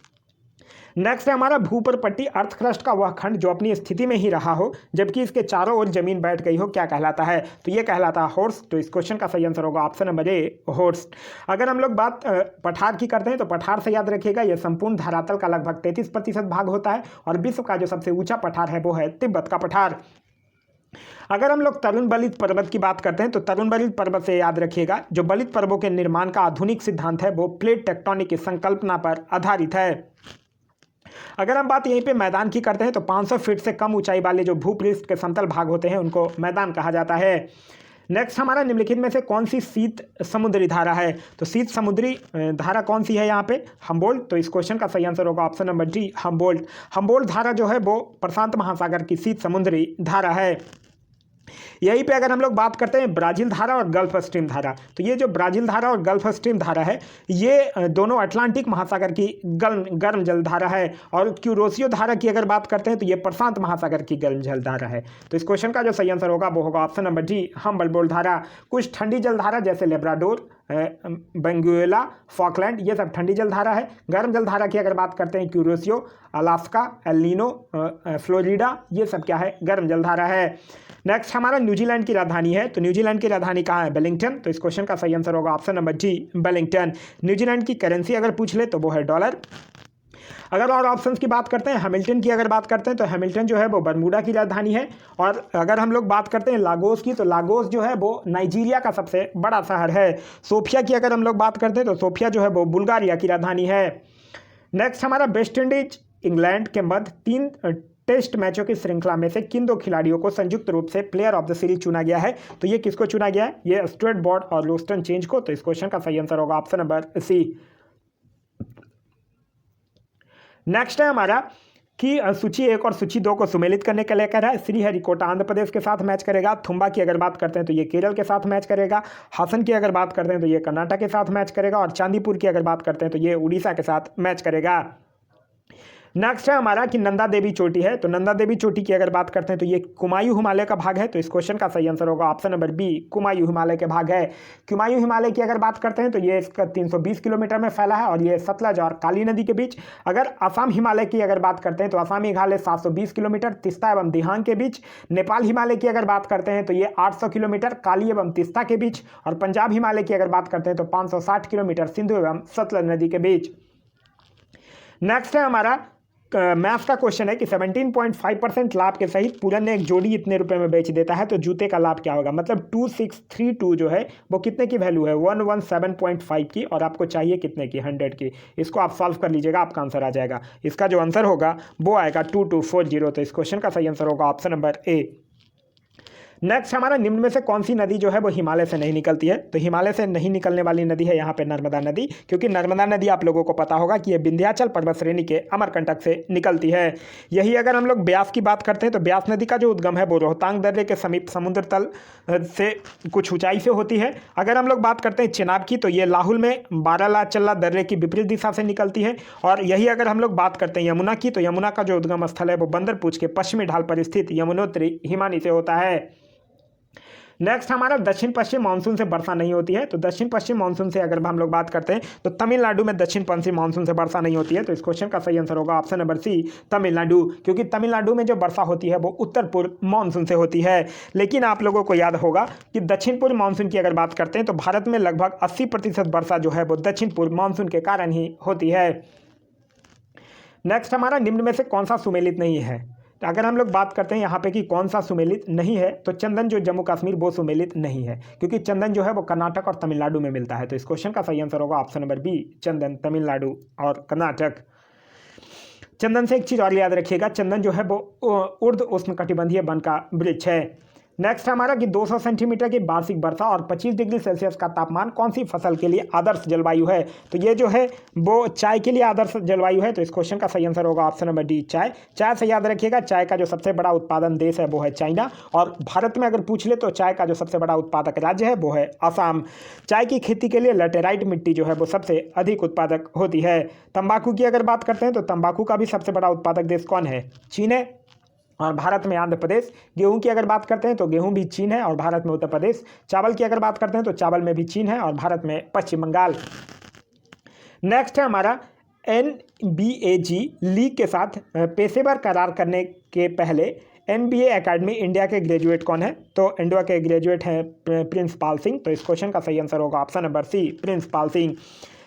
नेक्स्ट है हमारा भूपर पट्टी अर्थ क्रस्ट का वह खंड जो अपनी स्थिति में ही रहा हो जबकि इसके चारों ओर जमीन बैठ गई हो, क्या कहलाता है। तो ये कहलाता है होर्स। तो इस क्वेश्चन का सही आंसर होगा ऑप्शन नंबर ए, होर्स। अगर हम लोग बात पठार की करते हैं तो पठार से याद रखिएगा यह संपूर्ण धरातल का लगभग 33% भाग होता है और विश्व का जो सबसे ऊंचा पठार है वो है तिब्बत का पठार। अगर हम लोग तरुण बलित पर्वत की बात करते हैं तो तरुण बलित पर्वत से याद रखिएगा जो बलित पर्वतों के निर्माण का आधुनिक सिद्धांत है वो प्लेट टेक्टोनिक की संकल्पना पर आधारित है। अगर हम बात यहीं पे मैदान की करते हैं तो 500 फीट से कम ऊंचाई वाले जो भूपृष्ठ के समतल भाग होते हैं उनको मैदान कहा जाता है। नेक्स्ट हमारा निम्नलिखित में से कौन सी शीत समुद्री धारा है। तो शीत समुद्री धारा कौन सी है यहाँ पे? हम्बोल्ट। तो इस क्वेश्चन का सही आंसर होगा option number D, Humboldt. Humboldt धारा जो है वो प्रशांत महासागर की शीत समुद्री धारा है। यहीं पे अगर हम लोग बात करते हैं ब्राज़ील धारा और गल्फ स्ट्रीम धारा, तो ये जो ब्राज़ील धारा और गल्फ स्ट्रीम धारा है ये दोनों अटलांटिक महासागर की गर्म जल धारा है। और क्यूरोसियो धारा की अगर बात करते हैं तो ये प्रशांत महासागर की गर्म जल धारा है। तो इस क्वेश्चन का जो सही आंसर होगा वो होगा ऑप्शन नंबर डी, हम्बलबोल्ट धारा। कुछ ठंडी जल धारा जैसे लेब्राडोर, बेंगुएला, फॉकलैंड, ये सब ठंडी जल धारा है। गर्म जल धारा की अगर बात करते हैं Kuroshio, Alaska, El Nino, Florida, ये सब क्या है, गर्म जल धारा है। नेक्स्ट हमारा न्यूजीलैंड की राजधानी है, तो न्यूजीलैंड की राजधानी कहाँ है, वेलिंगटन। तो इस क्वेश्चन का सही आंसर होगा ऑप्शन नंबर जी, वेलिंगटन। न्यूजीलैंड की करेंसी अगर पूछ ले तो वो है डॉलर। अगर और ऑप्शंस की बात करते हैं, हैमिल्टन की अगर बात करते हैं तो हैमिल्टन जो है वो बरमूडा की राजधानी है। और अगर हम लोग बात करते हैं लागोस की, तो लागोस जो है वो नाइजीरिया का सबसे बड़ा शहर है। सोफिया की अगर हम लोग बात करते हैं तो सोफिया जो है वो बुल्गारिया की राजधानी है। नेक्स्ट हमारा वेस्ट इंडीज इंग्लैंड के मध्य 3 टेस्ट मैचों की श्रृंखला में से किन 2 खिलाड़ियों को संयुक्त रूप से प्लेयर ऑफ द सीरीज चुना गया है, तो ये किसको चुना गया है, ये स्टुअर्ट ब्रॉड और लोस्टन चेंज को। तो इस क्वेश्चन का सही आंसर होगा ऑप्शन नंबर सी। नेक्स्ट है हमारा कि सूची 1 और सूची 2 को सुमेलित करने के लिए कह रहा है। श्रीहरिकोटा आंध्र प्रदेश के साथ मैच करेगा, थुम्बा की अगर बात करते हैं तो ये केरल के साथ मैच करेगा, हासन की अगर बात करते हैं तो ये कर्नाटक के साथ मैच करेगा, और चांदीपुर की अगर बात करते हैं तो ये उड़ीसा के साथ मैच करेगा। नेक्स्ट है हमारा कि नंदा देवी चोटी है, तो नंदा देवी चोटी की अगर बात करते हैं तो ये कुमायूं हिमालय का भाग है। तो इस क्वेश्चन का सही आंसर होगा option number B, Kumaon Himalaya के भाग है। कुमायूं हिमालय की अगर बात करते हैं तो ये इसका 320 किलोमीटर में फैला है और ये सतलज और काली नदी के बीच। अगर असम हिमालय की अगर बात करते हैं तो असम मेघालय 720 किलोमीटर तिस्ता एवं दिहांग के बीच। नेपाल हिमालय की अगर बात करते हैं तो ये 800 किलोमीटर काली एवं तिस्ता के बीच। और पंजाब हिमालय की अगर बात करते हैं तो 560 किलोमीटर सिंधु एवं सतलज नदी के बीच। नेक्स्ट है हमारा मैथ्स का क्वेश्चन है कि 17.5% लाभ के सहित पूरन ने एक जोड़ी इतने रुपए में बेच देता है, तो जूते का लाभ क्या होगा। मतलब 2632 जो है वो कितने की वैल्यू है, 117.5 की, और आपको चाहिए कितने की, 100 की। इसको आप सॉल्व कर लीजिएगा, आपका आंसर आ जाएगा। इसका जो आंसर होगा वो आएगा 2240। तो इस क्वेश्चन का सही आंसर होगा ऑप्शन नंबर ए। नेक्स्ट हमारा निम्न में से कौन सी नदी जो है वो हिमालय से नहीं निकलती है, तो हिमालय से नहीं निकलने वाली नदी है यहाँ पे नर्मदा नदी। क्योंकि नर्मदा नदी आप लोगों को पता होगा कि ये विंध्याचल पर्वत श्रेणी के अमरकंटक से निकलती है। यही अगर हम लोग ब्यास की बात करते हैं तो ब्यास नदी का जो उद्गम है वो रोहतांग दर्रे के समीप समुद्र तल से कुछ ऊंचाई से होती है। अगर हम लोग बात करते हैं चिनाब की, तो ये लाहुल में बारालाचल्ला दर्रे की विपरीत दिशा से निकलती है। और यही अगर हम लोग बात करते हैं यमुना की, तो यमुना का जो उद्गम स्थल है वो बंदरपूछ के पश्चिमी ढाल पर स्थित यमुनोत्री हिमानी से होता है। नेक्स्ट हमारा दक्षिण पश्चिम मानसून से वर्षा नहीं होती है, तो दक्षिण पश्चिम मानसून से अगर हम लोग बात करते हैं तो तमिलनाडु में दक्षिण पश्चिम मानसून से वर्षा नहीं होती है। तो इस क्वेश्चन का सही आंसर होगा ऑप्शन नंबर सी, तमिलनाडु। क्योंकि तमिलनाडु में जो वर्षा होती है वो उत्तर पूर्व मानसून से होती है। लेकिन आप लोगों को याद होगा कि दक्षिण पूर्व मानसून की अगर बात करते हैं तो भारत में लगभग 80% वर्षा जो है वो दक्षिण पूर्व मानसून के कारण ही होती है। नेक्स्ट हमारा निम्न में से कौन सा सुमेलित नहीं है, तो अगर हम लोग बात करते हैं यहाँ पे कि कौन सा सुमेलित नहीं है, तो चंदन जो जम्मू कश्मीर वो सुमेलित नहीं है। क्योंकि चंदन जो है वो कर्नाटक और तमिलनाडु में मिलता है। तो इस क्वेश्चन का सही आंसर होगा ऑप्शन नंबर बी, चंदन तमिलनाडु और कर्नाटक। चंदन से एक चीज़ और याद रखिएगा, चंदन जो है वो उर्ध उष्णकटिबंधीय वन का वृक्ष है। नेक्स्ट हमारा कि 200 सेंटीमीटर की वार्षिक वर्षा और 25 डिग्री सेल्सियस का तापमान कौन सी फसल के लिए आदर्श जलवायु है, तो ये जो है वो चाय के लिए आदर्श जलवायु है। तो इस क्वेश्चन का सही आंसर होगा ऑप्शन नंबर डी, चाय। चाय से याद रखिएगा, चाय का जो सबसे बड़ा उत्पादन देश है वो है चाइना। और भारत में अगर पूछ ले तो चाय का जो सबसे बड़ा उत्पादक राज्य है वो है असम। चाय की खेती के लिए लैटेराइट मिट्टी जो है वो सबसे अधिक उत्पादक होती है। तंबाकू की अगर बात करते हैं तो तंबाकू का भी सबसे बड़ा उत्पादक देश कौन है, चीन है, और भारत में आंध्र प्रदेश। गेहूं की अगर बात करते हैं तो गेहूं भी चीन है और भारत में उत्तर प्रदेश। चावल की अगर बात करते हैं तो चावल में भी चीन है और भारत में पश्चिम बंगाल। नेक्स्ट है हमारा NBAG लीग के साथ पेशेवर करार करने के पहले NBA एकेडमी इंडिया के ग्रेजुएट कौन है, तो इंडिया के ग्रेजुएट हैं प्रिंसपाल सिंह। तो इस क्वेश्चन का सही आंसर होगा option number C, Princepal Singh.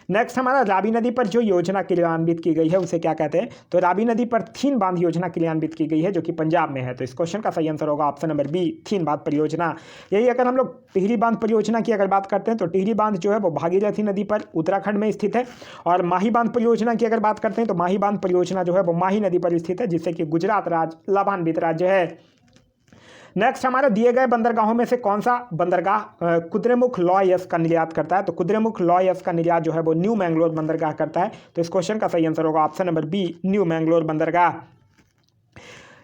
Next हमारा रावी नदी पर जो योजना क्रियान्वित की गई है उसे क्या कहते हैं, तो रावी नदी पर थीन बांध योजना क्रियान्वित की गई है जो कि पंजाब में है। तो इस क्वेश्चन का सही आंसर होगा ऑप्शन नंबर बी, थीन बांध परियोजना। यही अगर हम लोग टिहरी बांध परियोजना की अगर बात करते हैं तो टिहरी बांध जो है वो भागीरथी नदी पर उत्तराखंड में स्थित है। और माही बांध परियोजना की अगर बात करते हैं तो माही बांध परियोजना जो है वो माही नदी पर स्थित है, जिससे कि गुजरात राज्य लाभान्वित राज्य है। नेक्स्ट हमारे दिए गए बंदरगाहों में से कौन सा बंदरगाह कुद्रेमुख लॉयस का निर्यात करता है, तो कुद्रेमुख लॉयस का निर्यात जो है वो न्यू मैंगलोर बंदरगाह करता है। तो इस क्वेश्चन का सही आंसर होगा option number B, New Mangalore बंदरगाह।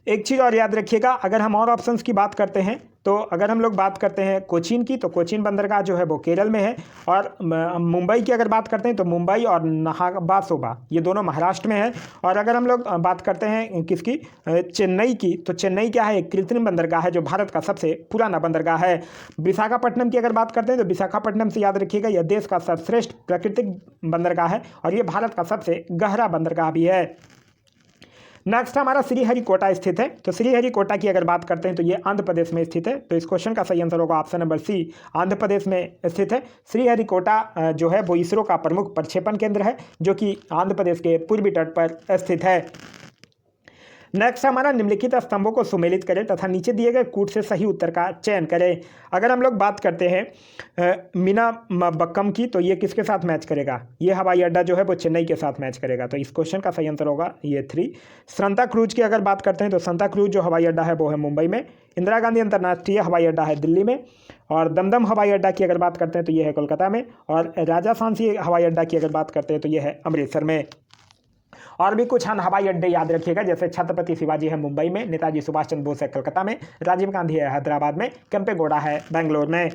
एक चीज़ और याद रखिएगा, अगर हम और ऑप्शंस की बात करते हैं तो अगर हम लोग बात करते हैं कोचीन की, तो कोचीन बंदरगाह जो है वो केरल में है। और मुंबई की अगर बात करते हैं तो मुंबई और नाहरलागुन ये दोनों महाराष्ट्र में है। और अगर हम लोग बात करते हैं किसकी, चेन्नई की, तो चेन्नई क्या है, एक कृत्रिम बंदरगाह है जो भारत का सबसे पुराना बंदरगाह है। विशाखापट्टनम की अगर बात करते हैं तो विशाखापट्टनम से याद रखिएगा, यह देश का सर्वश्रेष्ठ प्राकृतिक बंदरगाह है और ये भारत का सबसे गहरा बंदरगाह भी है। नेक्स्ट हमारा श्रीहरिकोटा स्थित है। तो श्रीहरिकोटा की अगर बात करते हैं तो ये आंध्र प्रदेश में स्थित है। तो इस क्वेश्चन का सही आंसर होगा ऑप्शन नंबर सी, आंध्र प्रदेश में स्थित है। श्रीहरिकोटा जो है वो इसरो का प्रमुख प्रक्षेपण केंद्र है जो कि आंध्र प्रदेश के पूर्वी तट पर स्थित है। नेक्स्ट हमारा निम्नलिखित स्तंभों को सुमेलित करें तथा नीचे दिए गए कूट से सही उत्तर का चयन करें। अगर हम लोग बात करते हैं मीनाबक्कम की, तो ये किसके साथ मैच करेगा, ये हवाई अड्डा जो है वो चेन्नई के साथ मैच करेगा। तो इस क्वेश्चन का सही आंसर होगा ये 3। सांता क्रूज की अगर बात करते हैं तो सांता क्रूज जो हवाई अड्डा है वो है मुंबई में। इंदिरा गांधी अंतर्राष्ट्रीय हवाई अड्डा है दिल्ली में। और दमदम हवाई अड्डा की अगर बात करते हैं तो ये है कोलकाता में। और राजा सांची हवाई अड्डा की अगर बात करते हैं तो ये है अमृतसर में। और भी कुछ अन्य हवाई अड्डे याद रखिएगा, जैसे छत्रपति शिवाजी है मुंबई में, नेताजी सुभाष चंद्र बोस है कलकत्ता में, राजीव गांधी है हैदराबाद में, केम्पेगौड़ा है बेंगलोर में।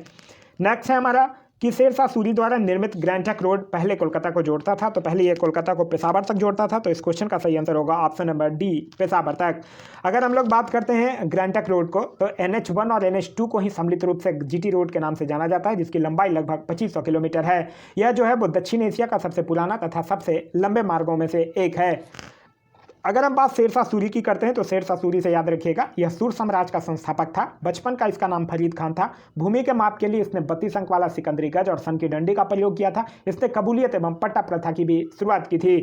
नेक्स्ट है हमारा कि शेरशाह सूरी द्वारा निर्मित ग्रैंड ट्रंक रोड पहले कोलकाता को जोड़ता था। तो पहले ये कोलकाता को पेशावर तक जोड़ता था। तो इस क्वेश्चन का सही आंसर होगा ऑप्शन नंबर डी, पेशावर तक। अगर हम लोग बात करते हैं ग्रैंड ट्रंक रोड को, तो NH1 और NH2 को ही सम्मिलित रूप से GT रोड के नाम से जाना जाता है, जिसकी लंबाई लगभग 2500 किलोमीटर है। यह जो है वो दक्षिण एशिया का सबसे पुराना तथा सबसे लंबे मार्गों में से एक है। अगर हम बात शेरशाह सूरी की करते हैं तो शेरशाह सूरी से याद रखिएगा, यह सूर साम्राज्य का संस्थापक था। बचपन का इसका नाम फरीद खान था। भूमि के माप के लिए इसने 32 अंक वाला सिकंदरी गज और सन की डंडी का प्रयोग किया था। इसने कबूलियत एवं पट्टा प्रथा की भी शुरुआत की थी।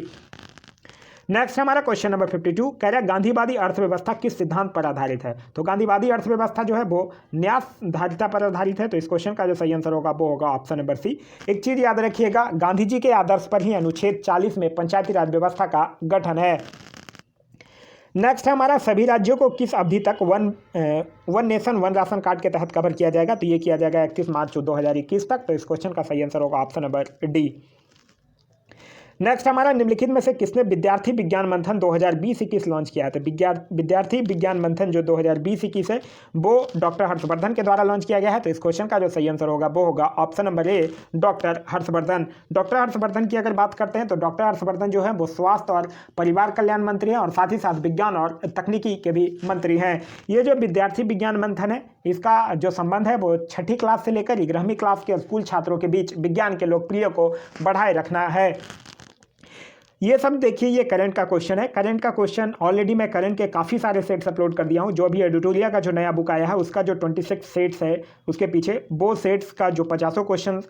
नेक्स्ट हमारा क्वेश्चन नंबर 52, कह रहा है गांधीवादी अर्थव्यवस्था किस सिद्धांत पर आधारित है। तो गांधीवादी अर्थव्यवस्था जो है वो न्यासधारिता पर आधारित है। तो इस क्वेश्चन का जो सही आंसर होगा वो होगा ऑप्शन नंबर सी। एक चीज याद रखिएगा, गांधी जी के आदर्श पर ही अनुच्छेद 40 में पंचायती राज व्यवस्था का गठन है। नेक्स्ट है हमारा सभी राज्यों को किस अवधि तक one nation one ration card के तहत कवर किया जाएगा। तो ये किया जाएगा 31 मार्च 2021 तक। तो इस क्वेश्चन का सही आंसर होगा ऑप्शन नंबर डी। नेक्स्ट हमारा निम्नलिखित में से किसने विद्यार्थी विज्ञान मंथन 2020-21 लॉन्च किया है। तो विद्यार्थी विज्ञान मंथन जो 2020-21 है वो डॉक्टर हर्षवर्धन के द्वारा लॉन्च किया गया है। तो इस क्वेश्चन का जो सही आंसर होगा वो होगा ऑप्शन नंबर ए, डॉक्टर हर्षवर्धन। डॉक्टर हर्षवर्धन की अगर बात करते हैं तो डॉक्टर हर्षवर्धन जो है वो स्वास्थ्य और परिवार कल्याण मंत्री हैं और साथ ही साथ विज्ञान और तकनीकी के भी मंत्री हैं। ये जो विद्यार्थी विज्ञान मंथन है इसका जो संबंध है वो 6ठी क्लास से लेकर 11वीं क्लास के स्कूल छात्रों के बीच विज्ञान के लोकप्रिय को बढ़ाए रखना है। ये सब देखिए, ये करंट का क्वेश्चन है। करंट का क्वेश्चन ऑलरेडी मैं करंट के काफ़ी सारे सेट्स अपलोड कर दिया हूँ। जो अभी एडिटोरिया का जो नया बुक आया है उसका जो 26 सेट्स है उसके पीछे वो सेट्स का जो 50 क्वेश्चन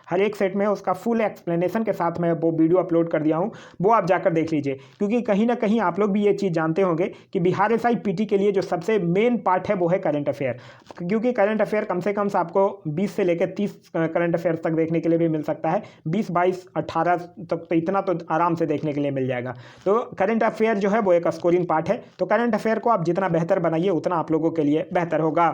हर एक सेट में है उसका फुल एक्सप्लेनेशन के साथ मैं वो वीडियो अपलोड कर दिया हूँ, वो आप जाकर देख लीजिए। क्योंकि कहीं ना कहीं आप लोग भी ये चीज़ जानते होंगे कि बिहार SI PT के लिए जो सबसे मेन पार्ट है वो है करंट अफेयर। क्योंकि करंट अफेयर कम से कम आपको 20 से लेकर 30 करंट अफेयर्स तक देखने के लिए भी मिल सकता है। 20, 22, 18 तक तो इतना तो आराम से देखने के लिए मिल जाएगा। तो करंट अफेयर जो है वो एक स्कोरिंग पार्ट है। तो करंट अफेयर को आप जितना बेहतर बनाइए उतना आप लोगों के लिए बेहतर होगा।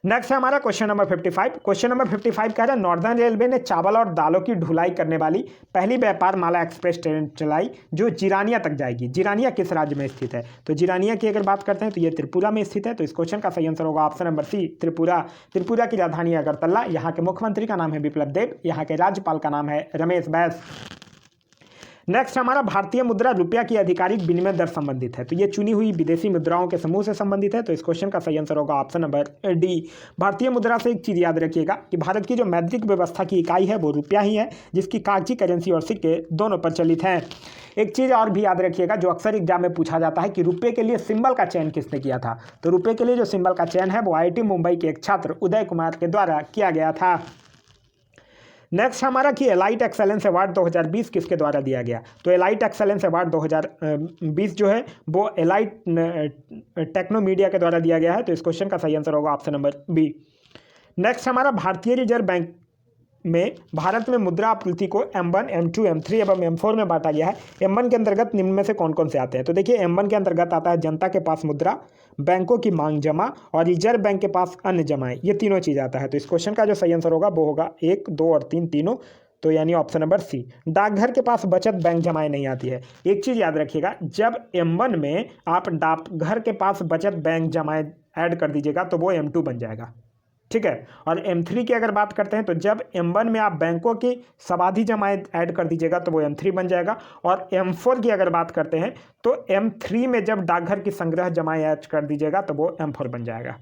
नेक्स्ट है हमारा क्वेश्चन नंबर 55। क्वेश्चन नंबर 55 कह रहा है नॉर्दर्न रेलवे ने चावल और दालों की ढुलाई करने वाली पहली व्यापार माला एक्सप्रेस ट्रेन चलाई जो जिरानिया तक जाएगी। जिरानिया किस राज्य में स्थित है। तो जिरानिया की अगर बात करते हैं तो ये त्रिपुरा में स्थित है। तो इस क्वेश्चन का सही आंसर होगा option number C, Tripura. Tripura की राजधानी अगरतला। यहाँ के मुख्यमंत्री का नाम है बिप्लब देब। यहाँ के राज्यपाल का नाम है रमेश बैस। नेक्स्ट हमारा भारतीय मुद्रा रुपया की आधिकारिक विनिमय दर संबंधित है। तो ये चुनी हुई विदेशी मुद्राओं के समूह से संबंधित है। तो इस क्वेश्चन का सही आंसर होगा ऑप्शन नंबर डी। भारतीय मुद्रा से एक चीज़ याद रखिएगा कि भारत की जो मौद्रिक व्यवस्था की इकाई है वो रुपया ही है, जिसकी कागजी करेंसी और सिक्के दोनों प्रचलित हैं। एक चीज़ और भी याद रखिएगा जो अक्सर एग्जाम में पूछा जाता है कि रुपये के लिए सिंबल का चयन किसने किया था। तो रुपये के लिए जो सिंबल का चयन है वो IIT मुंबई के एक छात्र उदय कुमार के द्वारा किया गया था। नेक्स्ट हमारा कि एलाइट एक्सेलेंस अवार्ड 2020 किसके द्वारा दिया गया। तो एलाइट एक्सेलेंस अवार्ड 2020 जो है वो एलाइट टेक्नो मीडिया के द्वारा दिया गया है। तो इस क्वेश्चन का सही आंसर होगा ऑप्शन नंबर बी। नेक्स्ट हमारा भारतीय रिजर्व बैंक में भारत में मुद्रा आपूर्ति को M1, M2, M3 एवं M4 में बांटा गया है। M1 के अंतर्गत निम्न में से कौन कौन से आते हैं। तो देखिए M1 के अंतर्गत आता है जनता के पास मुद्रा, बैंकों की मांग जमा और रिजर्व बैंक के पास अन्य जमाएं। ये तीनों चीज़ आता है। तो इस क्वेश्चन का जो सही आंसर होगा वो होगा 1, 2 और 3 तीनों। तो यानी ऑप्शन नंबर सी। डाकघर के पास बचत बैंक जमाएं नहीं आती है। एक चीज़ याद रखिएगा, जब M1 में आप डाकघर के पास बचत बैंक जमाएं ऐड कर दीजिएगा तो वो M2 बन जाएगा, ठीक है। और M3 की अगर बात करते हैं तो जब M1 में आप बैंकों की सावधि जमाएं ऐड कर दीजिएगा तो वो M3 बन जाएगा। और M4 की अगर बात करते हैं तो M3 में जब डाकघर की संग्रह जमाएं ऐड कर दीजिएगा तो वो M4 बन जाएगा।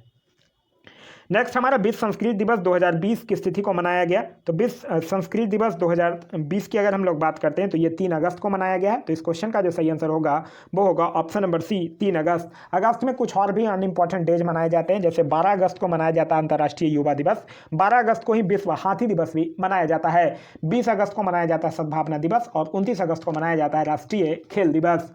नेक्स्ट हमारा विश्व संस्कृत दिवस 2020 की स्थिति को मनाया गया। तो विश्व संस्कृत दिवस 2020 की अगर हम लोग बात करते हैं तो ये 3 अगस्त को मनाया गया है। तो इस क्वेश्चन का जो सही आंसर होगा वो होगा ऑप्शन नंबर सी, 3 अगस्त। अगस्त में कुछ और भी अनइम्पॉर्टेंट डेज मनाए जाते हैं, जैसे 12 अगस्त को मनाया जाता है अंतर्राष्ट्रीय युवा दिवस, 12 अगस्त को ही विश्व हाथी दिवस भी मनाया जाता है, 20 अगस्त को मनाया जाता है सद्भावना दिवस और 29 अगस्त को मनाया जाता है राष्ट्रीय खेल दिवस।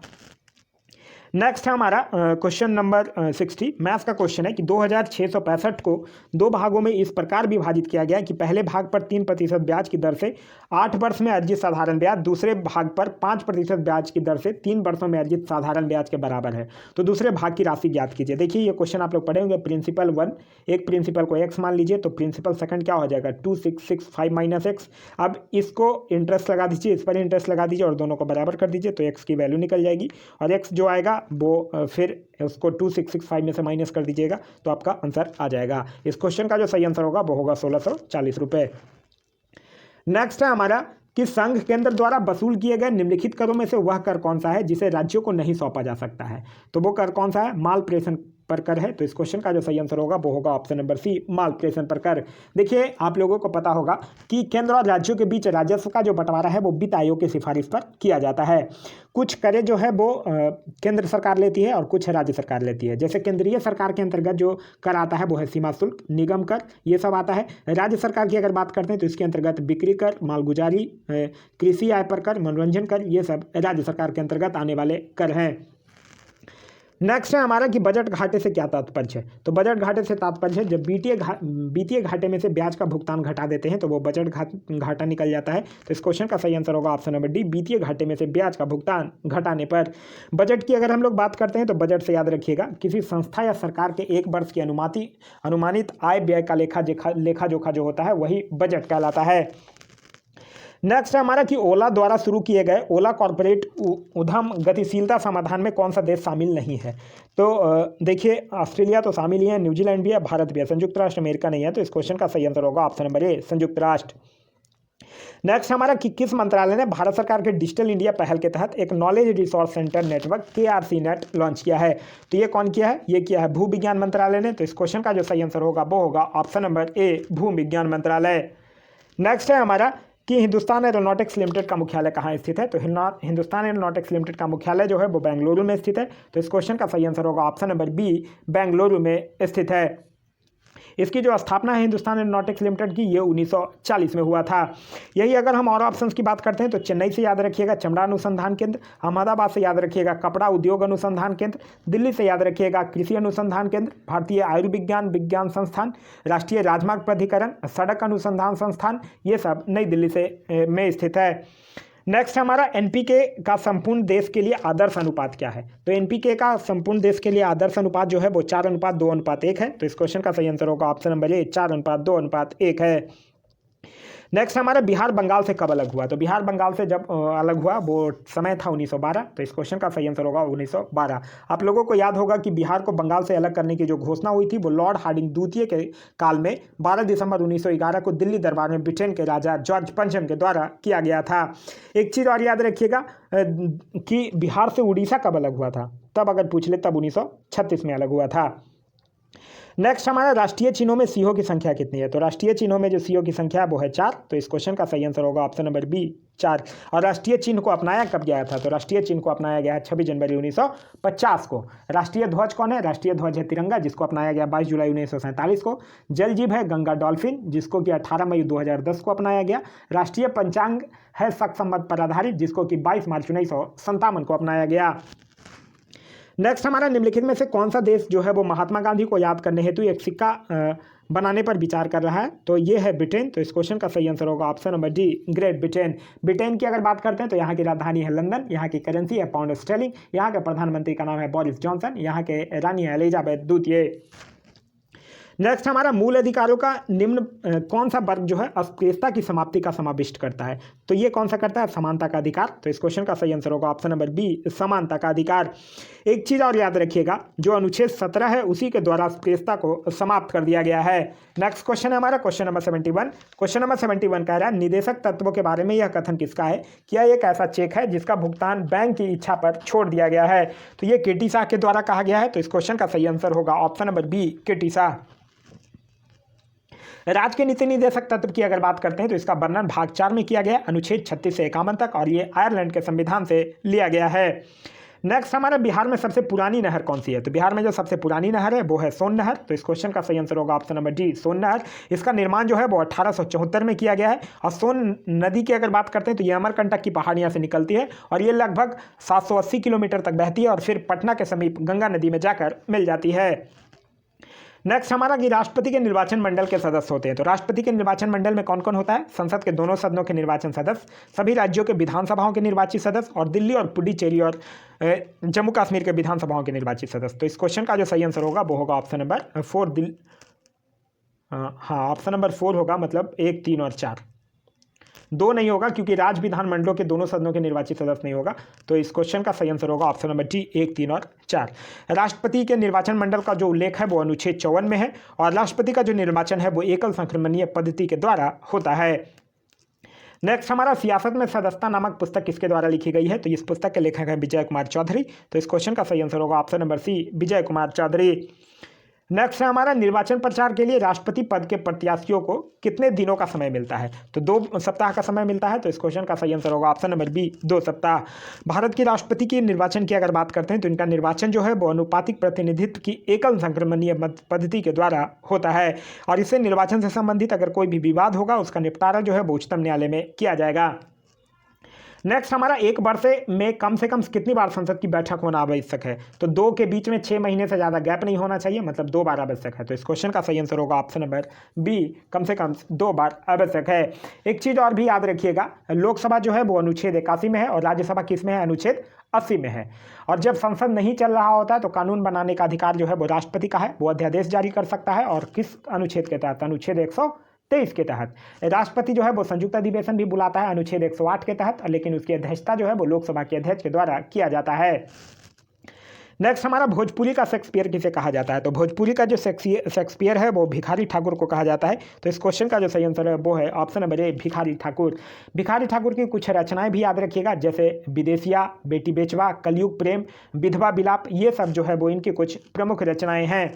नेक्स्ट है हमारा क्वेश्चन नंबर 60। मैथ्स का क्वेश्चन है कि 2665 को 2 भागों में इस प्रकार विभाजित किया गया कि पहले भाग पर 3% ब्याज की दर से 8 वर्ष में अर्जित साधारण ब्याज दूसरे भाग पर 5% ब्याज की दर से 3 वर्षों में अर्जित साधारण ब्याज के बराबर है। तो दूसरे भाग की राशि ज्ञात कीजिए। देखिए ये क्वेश्चन आप लोग पढ़े होंगे। प्रिंसिपल 1, एक प्रिंसिपल को x मान लीजिए, तो प्रिंसिपल सेकंड क्या हो जाएगा 2665 माइनस एक्स। अब इसको इंटरेस्ट लगा दीजिए, इस पर इंटरेस्ट लगा दीजिए और दोनों को बराबर कर दीजिए, तो x की वैल्यू निकल जाएगी और x जो आएगा वो फिर उसको 2665 में से माइनस कर दीजिएगा तो आपका आंसर आ जाएगा। इस क्वेश्चन का जो सही आंसर होगा वो होगा 1640 रुपये। नेक्स्ट है हमारा कि संघ केंद्र द्वारा वसूल किए गए निम्नलिखित करों में से वह कर कौन सा है जिसे राज्यों को नहीं सौंपा जा सकता है। तो वो कर कौन सा है, माल प्रेषण पर कर है। तो इस क्वेश्चन का जो सही आंसर होगा वो होगा ऑप्शन नंबर सी, माल प्रेषण पर कर। देखिए आप लोगों को पता होगा कि केंद्र और राज्यों के बीच राजस्व का जो बंटवारा है वो वित्त आयोग की सिफारिश पर किया जाता है। कुछ करें जो है वो केंद्र सरकार लेती है और कुछ राज्य सरकार लेती है। जैसे केंद्रीय सरकार के अंतर्गत जो कर आता है वो है सीमा शुल्क, निगम कर, ये सब आता है। राज्य सरकार की अगर बात करते हैं तो इसके अंतर्गत बिक्री कर, मालगुजारी, कृषि आय पर कर, मनोरंजन कर, ये सब राज्य सरकार के अंतर्गत आने वाले कर हैं। नेक्स्ट है हमारा कि बजट घाटे से क्या तात्पर्य है। तो बजट घाटे से तात्पर्य है जब वित्तीय घाटे में से ब्याज का भुगतान घटा देते हैं तो वो बजट घाटा निकल जाता है। तो इस क्वेश्चन का सही आंसर होगा ऑप्शन नंबर डी, वित्तीय घाटे में से ब्याज का भुगतान घटाने पर। बजट की अगर हम लोग बात करते हैं तो बजट से याद रखिएगा किसी संस्था या सरकार के एक वर्ष की अनुमानित आय व्यय का लेखा जोखा जो होता है वही बजट कहलाता है। नेक्स्ट है हमारा कि ओला द्वारा शुरू किए गए ओला कॉर्पोरेट उद्यम गतिशीलता समाधान में कौन सा देश शामिल नहीं है। तो देखिए ऑस्ट्रेलिया तो शामिल ही है, न्यूजीलैंड भी है, भारत भी है, संयुक्त राष्ट्र अमेरिका नहीं है। तो इस क्वेश्चन का सही आंसर होगा ऑप्शन नंबर ए, संयुक्त राष्ट्र। नेक्स्ट हमारा कि किस मंत्रालय ने भारत सरकार के डिजिटल इंडिया पहल के तहत एक knowledge resource centre network KRC net launch किया है। तो ये कौन किया है, ये किया है भू विज्ञान मंत्रालय ने। तो इस क्वेश्चन का जो सही आंसर होगा वो होगा ऑप्शन नंबर ए, भू विज्ञान मंत्रालय। नेक्स्ट है हमारा कि हिंदुस्तान एरोनॉटिक्स लिमिटेड का मुख्यालय कहाँ स्थित है। तो हिंदुस्तान एरोनॉटिक्स लिमिटेड का मुख्यालय जो है वो बेंगलुरु में स्थित है। तो इस क्वेश्चन का सही आंसर होगा ऑप्शन नंबर बी, बेंगलुरु में स्थित है। इसकी जो स्थापना है हिंदुस्तान एरोनॉटिक्स लिमिटेड की, ये 1940 में हुआ था। यही अगर हम और ऑप्शंस की बात करते हैं तो चेन्नई से याद रखिएगा चमड़ा अनुसंधान केंद्र, अहमदाबाद से याद रखिएगा कपड़ा उद्योग अनुसंधान केंद्र, दिल्ली से याद रखिएगा कृषि अनुसंधान केंद्र, भारतीय आयुर्विज्ञान विज्ञान संस्थान, राष्ट्रीय राजमार्ग प्राधिकरण, सड़क अनुसंधान संस्थान, ये सब नई दिल्ली से में स्थित है। नेक्स्ट हमारा एनपीके का संपूर्ण देश के लिए आदर्श अनुपात क्या है। तो एनपीके का संपूर्ण देश के लिए आदर्श अनुपात जो है वो 4:2:1 है। तो इस क्वेश्चन का सही आंसर होगा ऑप्शन नंबर ए, 4:2:1 है। नेक्स्ट हमारा बिहार बंगाल से कब अलग हुआ। तो बिहार बंगाल से जब अलग हुआ वो समय था 1912। तो इस क्वेश्चन का सही आंसर होगा 1912। आप लोगों को याद होगा कि बिहार को बंगाल से अलग करने की जो घोषणा हुई थी वो लॉर्ड हार्डिंग द्वितीय के काल में 12 दिसंबर 1911 को दिल्ली दरबार में ब्रिटेन के राजा जॉर्ज पंचम के द्वारा किया गया था। एक चीज़ और याद रखिएगा कि बिहार से उड़ीसा कब अलग हुआ था, तब अगर पूछ ले तब 1936 में अलग हुआ था। नेक्स्ट हमारा राष्ट्रीय चिन्हों में सीओ की संख्या कितनी है। तो राष्ट्रीय चिन्हों में जो सीओ की संख्या है वो है 4। तो इस क्वेश्चन का सही आंसर होगा ऑप्शन नंबर बी, 4। और राष्ट्रीय चिन्ह को अपनाया कब गया था। तो राष्ट्रीय चिन्ह को अपनाया गया है 26 जनवरी 1950 को। राष्ट्रीय ध्वज कौन है, राष्ट्रीय ध्वज है तिरंगा, जिसको अपनाया गया 22 जुलाई 1947 को। जल जीव है गंगा डॉल्फिन, जिसको कि 18 मई 2010 को अपनाया गया। राष्ट्रीय पंचांग है शक संवत पर आधारित, जिसको कि 22 मार्च 1957 को अपनाया गया। नेक्स्ट हमारा निम्नलिखित में से कौन सा देश जो है वो महात्मा गांधी को याद करने हेतु एक सिक्का बनाने पर विचार कर रहा है। तो ये है ब्रिटेन। तो इस क्वेश्चन का सही आंसर होगा option number D, great Britain. Britain की अगर बात करते हैं तो यहाँ की राजधानी है लंदन, यहाँ की करेंसी है पाउंड स्टर्लिंग, यहाँ के प्रधानमंत्री का नाम है बोरिस जॉनसन, यहाँ के रानी है एलिजाबेथ द्वितीय। नेक्स्ट हमारा मूल अधिकारों का निम्न कौन सा वर्ग जो है अस्पृश्यता की समाप्ति का समाविष्ट करता है? तो ये कौन सा करता है? समानता का अधिकार। तो इस क्वेश्चन का सही आंसर होगा ऑप्शन नंबर बी, समानता का अधिकार। एक चीज और याद रखिएगा, जो अनुच्छेद 17 है उसी के द्वारा अस्पृश्यता को समाप्त कर दिया गया है। नेक्स्ट क्वेश्चन है हमारा क्वेश्चन नंबर 71। क्वेश्चन नंबर 71 कह रहा है निदेशक तत्वों के बारे में यह कथन किसका है? क्या एक ऐसा चेक है जिसका भुगतान बैंक की इच्छा पर छोड़ दिया गया है? तो ये केटी शाह के द्वारा कहा गया है। तो इस क्वेश्चन का सही आंसर होगा ऑप्शन नंबर बी, केटी शाह। राज्य के नीति निदेशक तत्व की अगर बात करते हैं तो इसका वर्णन भाग 4 में किया गया, अनुच्छेद 36 से 51 तक, और ये आयरलैंड के संविधान से लिया गया है। नेक्स्ट हमारे बिहार में सबसे पुरानी नहर कौन सी है? तो बिहार में जो सबसे पुरानी नहर है वो है सोन नहर। तो इस क्वेश्चन का सही आंसर होगा ऑप्शन नंबर डी, सोन नहर। इसका निर्माण जो है वो 1874 में किया गया है। और सोन नदी की अगर बात करते हैं तो ये अमरकंटक की पहाड़ियाँ से निकलती है और ये लगभग 780 किलोमीटर तक बहती है और फिर पटना के समीप गंगा नदी में जाकर मिल जाती है। नेक्स्ट हमारा कि राष्ट्रपति के निर्वाचन मंडल के सदस्य होते हैं। तो राष्ट्रपति के निर्वाचन मंडल में कौन कौन होता है? संसद के दोनों सदनों के निर्वाचन सदस्य, सभी राज्यों के विधानसभाओं के निर्वाचित सदस्य, और दिल्ली और पुडुचेरी और जम्मू कश्मीर के विधानसभाओं के निर्वाचित सदस्य। तो इस क्वेश्चन का जो सही आंसर होगा वो होगा ऑप्शन नंबर 4 हाँ, ऑप्शन नंबर 4 होगा, मतलब 1, 3 और 4। 2 नहीं होगा क्योंकि राज्य विधानमंडलों के दोनों सदनों के निर्वाचित सदस्य नहीं होगा। तो इस क्वेश्चन का सही आंसर होगा ऑप्शन नंबर डी, 1, 3 और 4। राष्ट्रपति के निर्वाचन मंडल का जो उल्लेख है वो अनुच्छेद 54 में है और राष्ट्रपति का जो निर्वाचन है वो एकल संक्रमणीय पद्धति के द्वारा होता है। नेक्स्ट हमारा सियासत में सदस्यता नामक पुस्तक किसके द्वारा लिखी गई है? तो इस पुस्तक के लेखक हैं विजय कुमार चौधरी। तो इस क्वेश्चन का सही आंसर होगा ऑप्शन नंबर सी, विजय कुमार चौधरी। नेक्स्ट है हमारा निर्वाचन प्रचार के लिए राष्ट्रपति पद के प्रत्याशियों को कितने दिनों का समय मिलता है? तो 2 सप्ताह का समय मिलता है। तो इस क्वेश्चन का सही आंसर होगा ऑप्शन नंबर बी, 2 सप्ताह। भारत के राष्ट्रपति के निर्वाचन की अगर बात करते हैं तो इनका निर्वाचन जो है वो अनुपातिक प्रतिनिधित्व की एकल संक्रमणीय पद्धति के द्वारा होता है और इससे निर्वाचन से संबंधित अगर कोई भी विवाद होगा उसका निपटारा जो है वो उच्चतम न्यायालय में किया जाएगा। नेक्स्ट हमारा एक वर्ष में कम से कम कितनी बार संसद की बैठक होना आवश्यक है? तो 2 के बीच में 6 महीने से ज़्यादा गैप नहीं होना चाहिए, मतलब 2 बार आवश्यक है। तो इस क्वेश्चन का सही आंसर होगा ऑप्शन नंबर बी, कम से कम 2 बार आवश्यक है। एक चीज़ और भी याद रखिएगा, लोकसभा जो है वो अनुच्छेद 81 में है और राज्यसभा किस में है? अनुच्छेद 80 में है। और जब संसद नहीं चल रहा होता है तो कानून बनाने का अधिकार जो है वो राष्ट्रपति का है, वो अध्यादेश जारी कर सकता है। और किस अनुच्छेद के तहत? अनुच्छेद 123 के तहत। राष्ट्रपति जो है वो संयुक्त अधिवेशन भी बुलाता है अनुच्छेद 108 के तहत, लेकिन उसकी अध्यक्षता जो है वो लोकसभा के अध्यक्ष के द्वारा किया जाता है। नेक्स्ट हमारा भोजपुरी का शेक्सपियर किसे कहा जाता है? तो भोजपुरी का जो शेक्सपियर है वो भिखारी ठाकुर को कहा जाता है। तो इस क्वेश्चन का जो सही आंसर है वो है ऑप्शन नंबर ए, भिखारी ठाकुर। भिखारी ठाकुर की कुछ रचनाएं भी याद रखिएगा, जैसे विदेशिया, बेटी बेचवा, कलयुग प्रेम, विधवा विलाप, ये सब जो है वो इनकी कुछ प्रमुख रचनाएं हैं।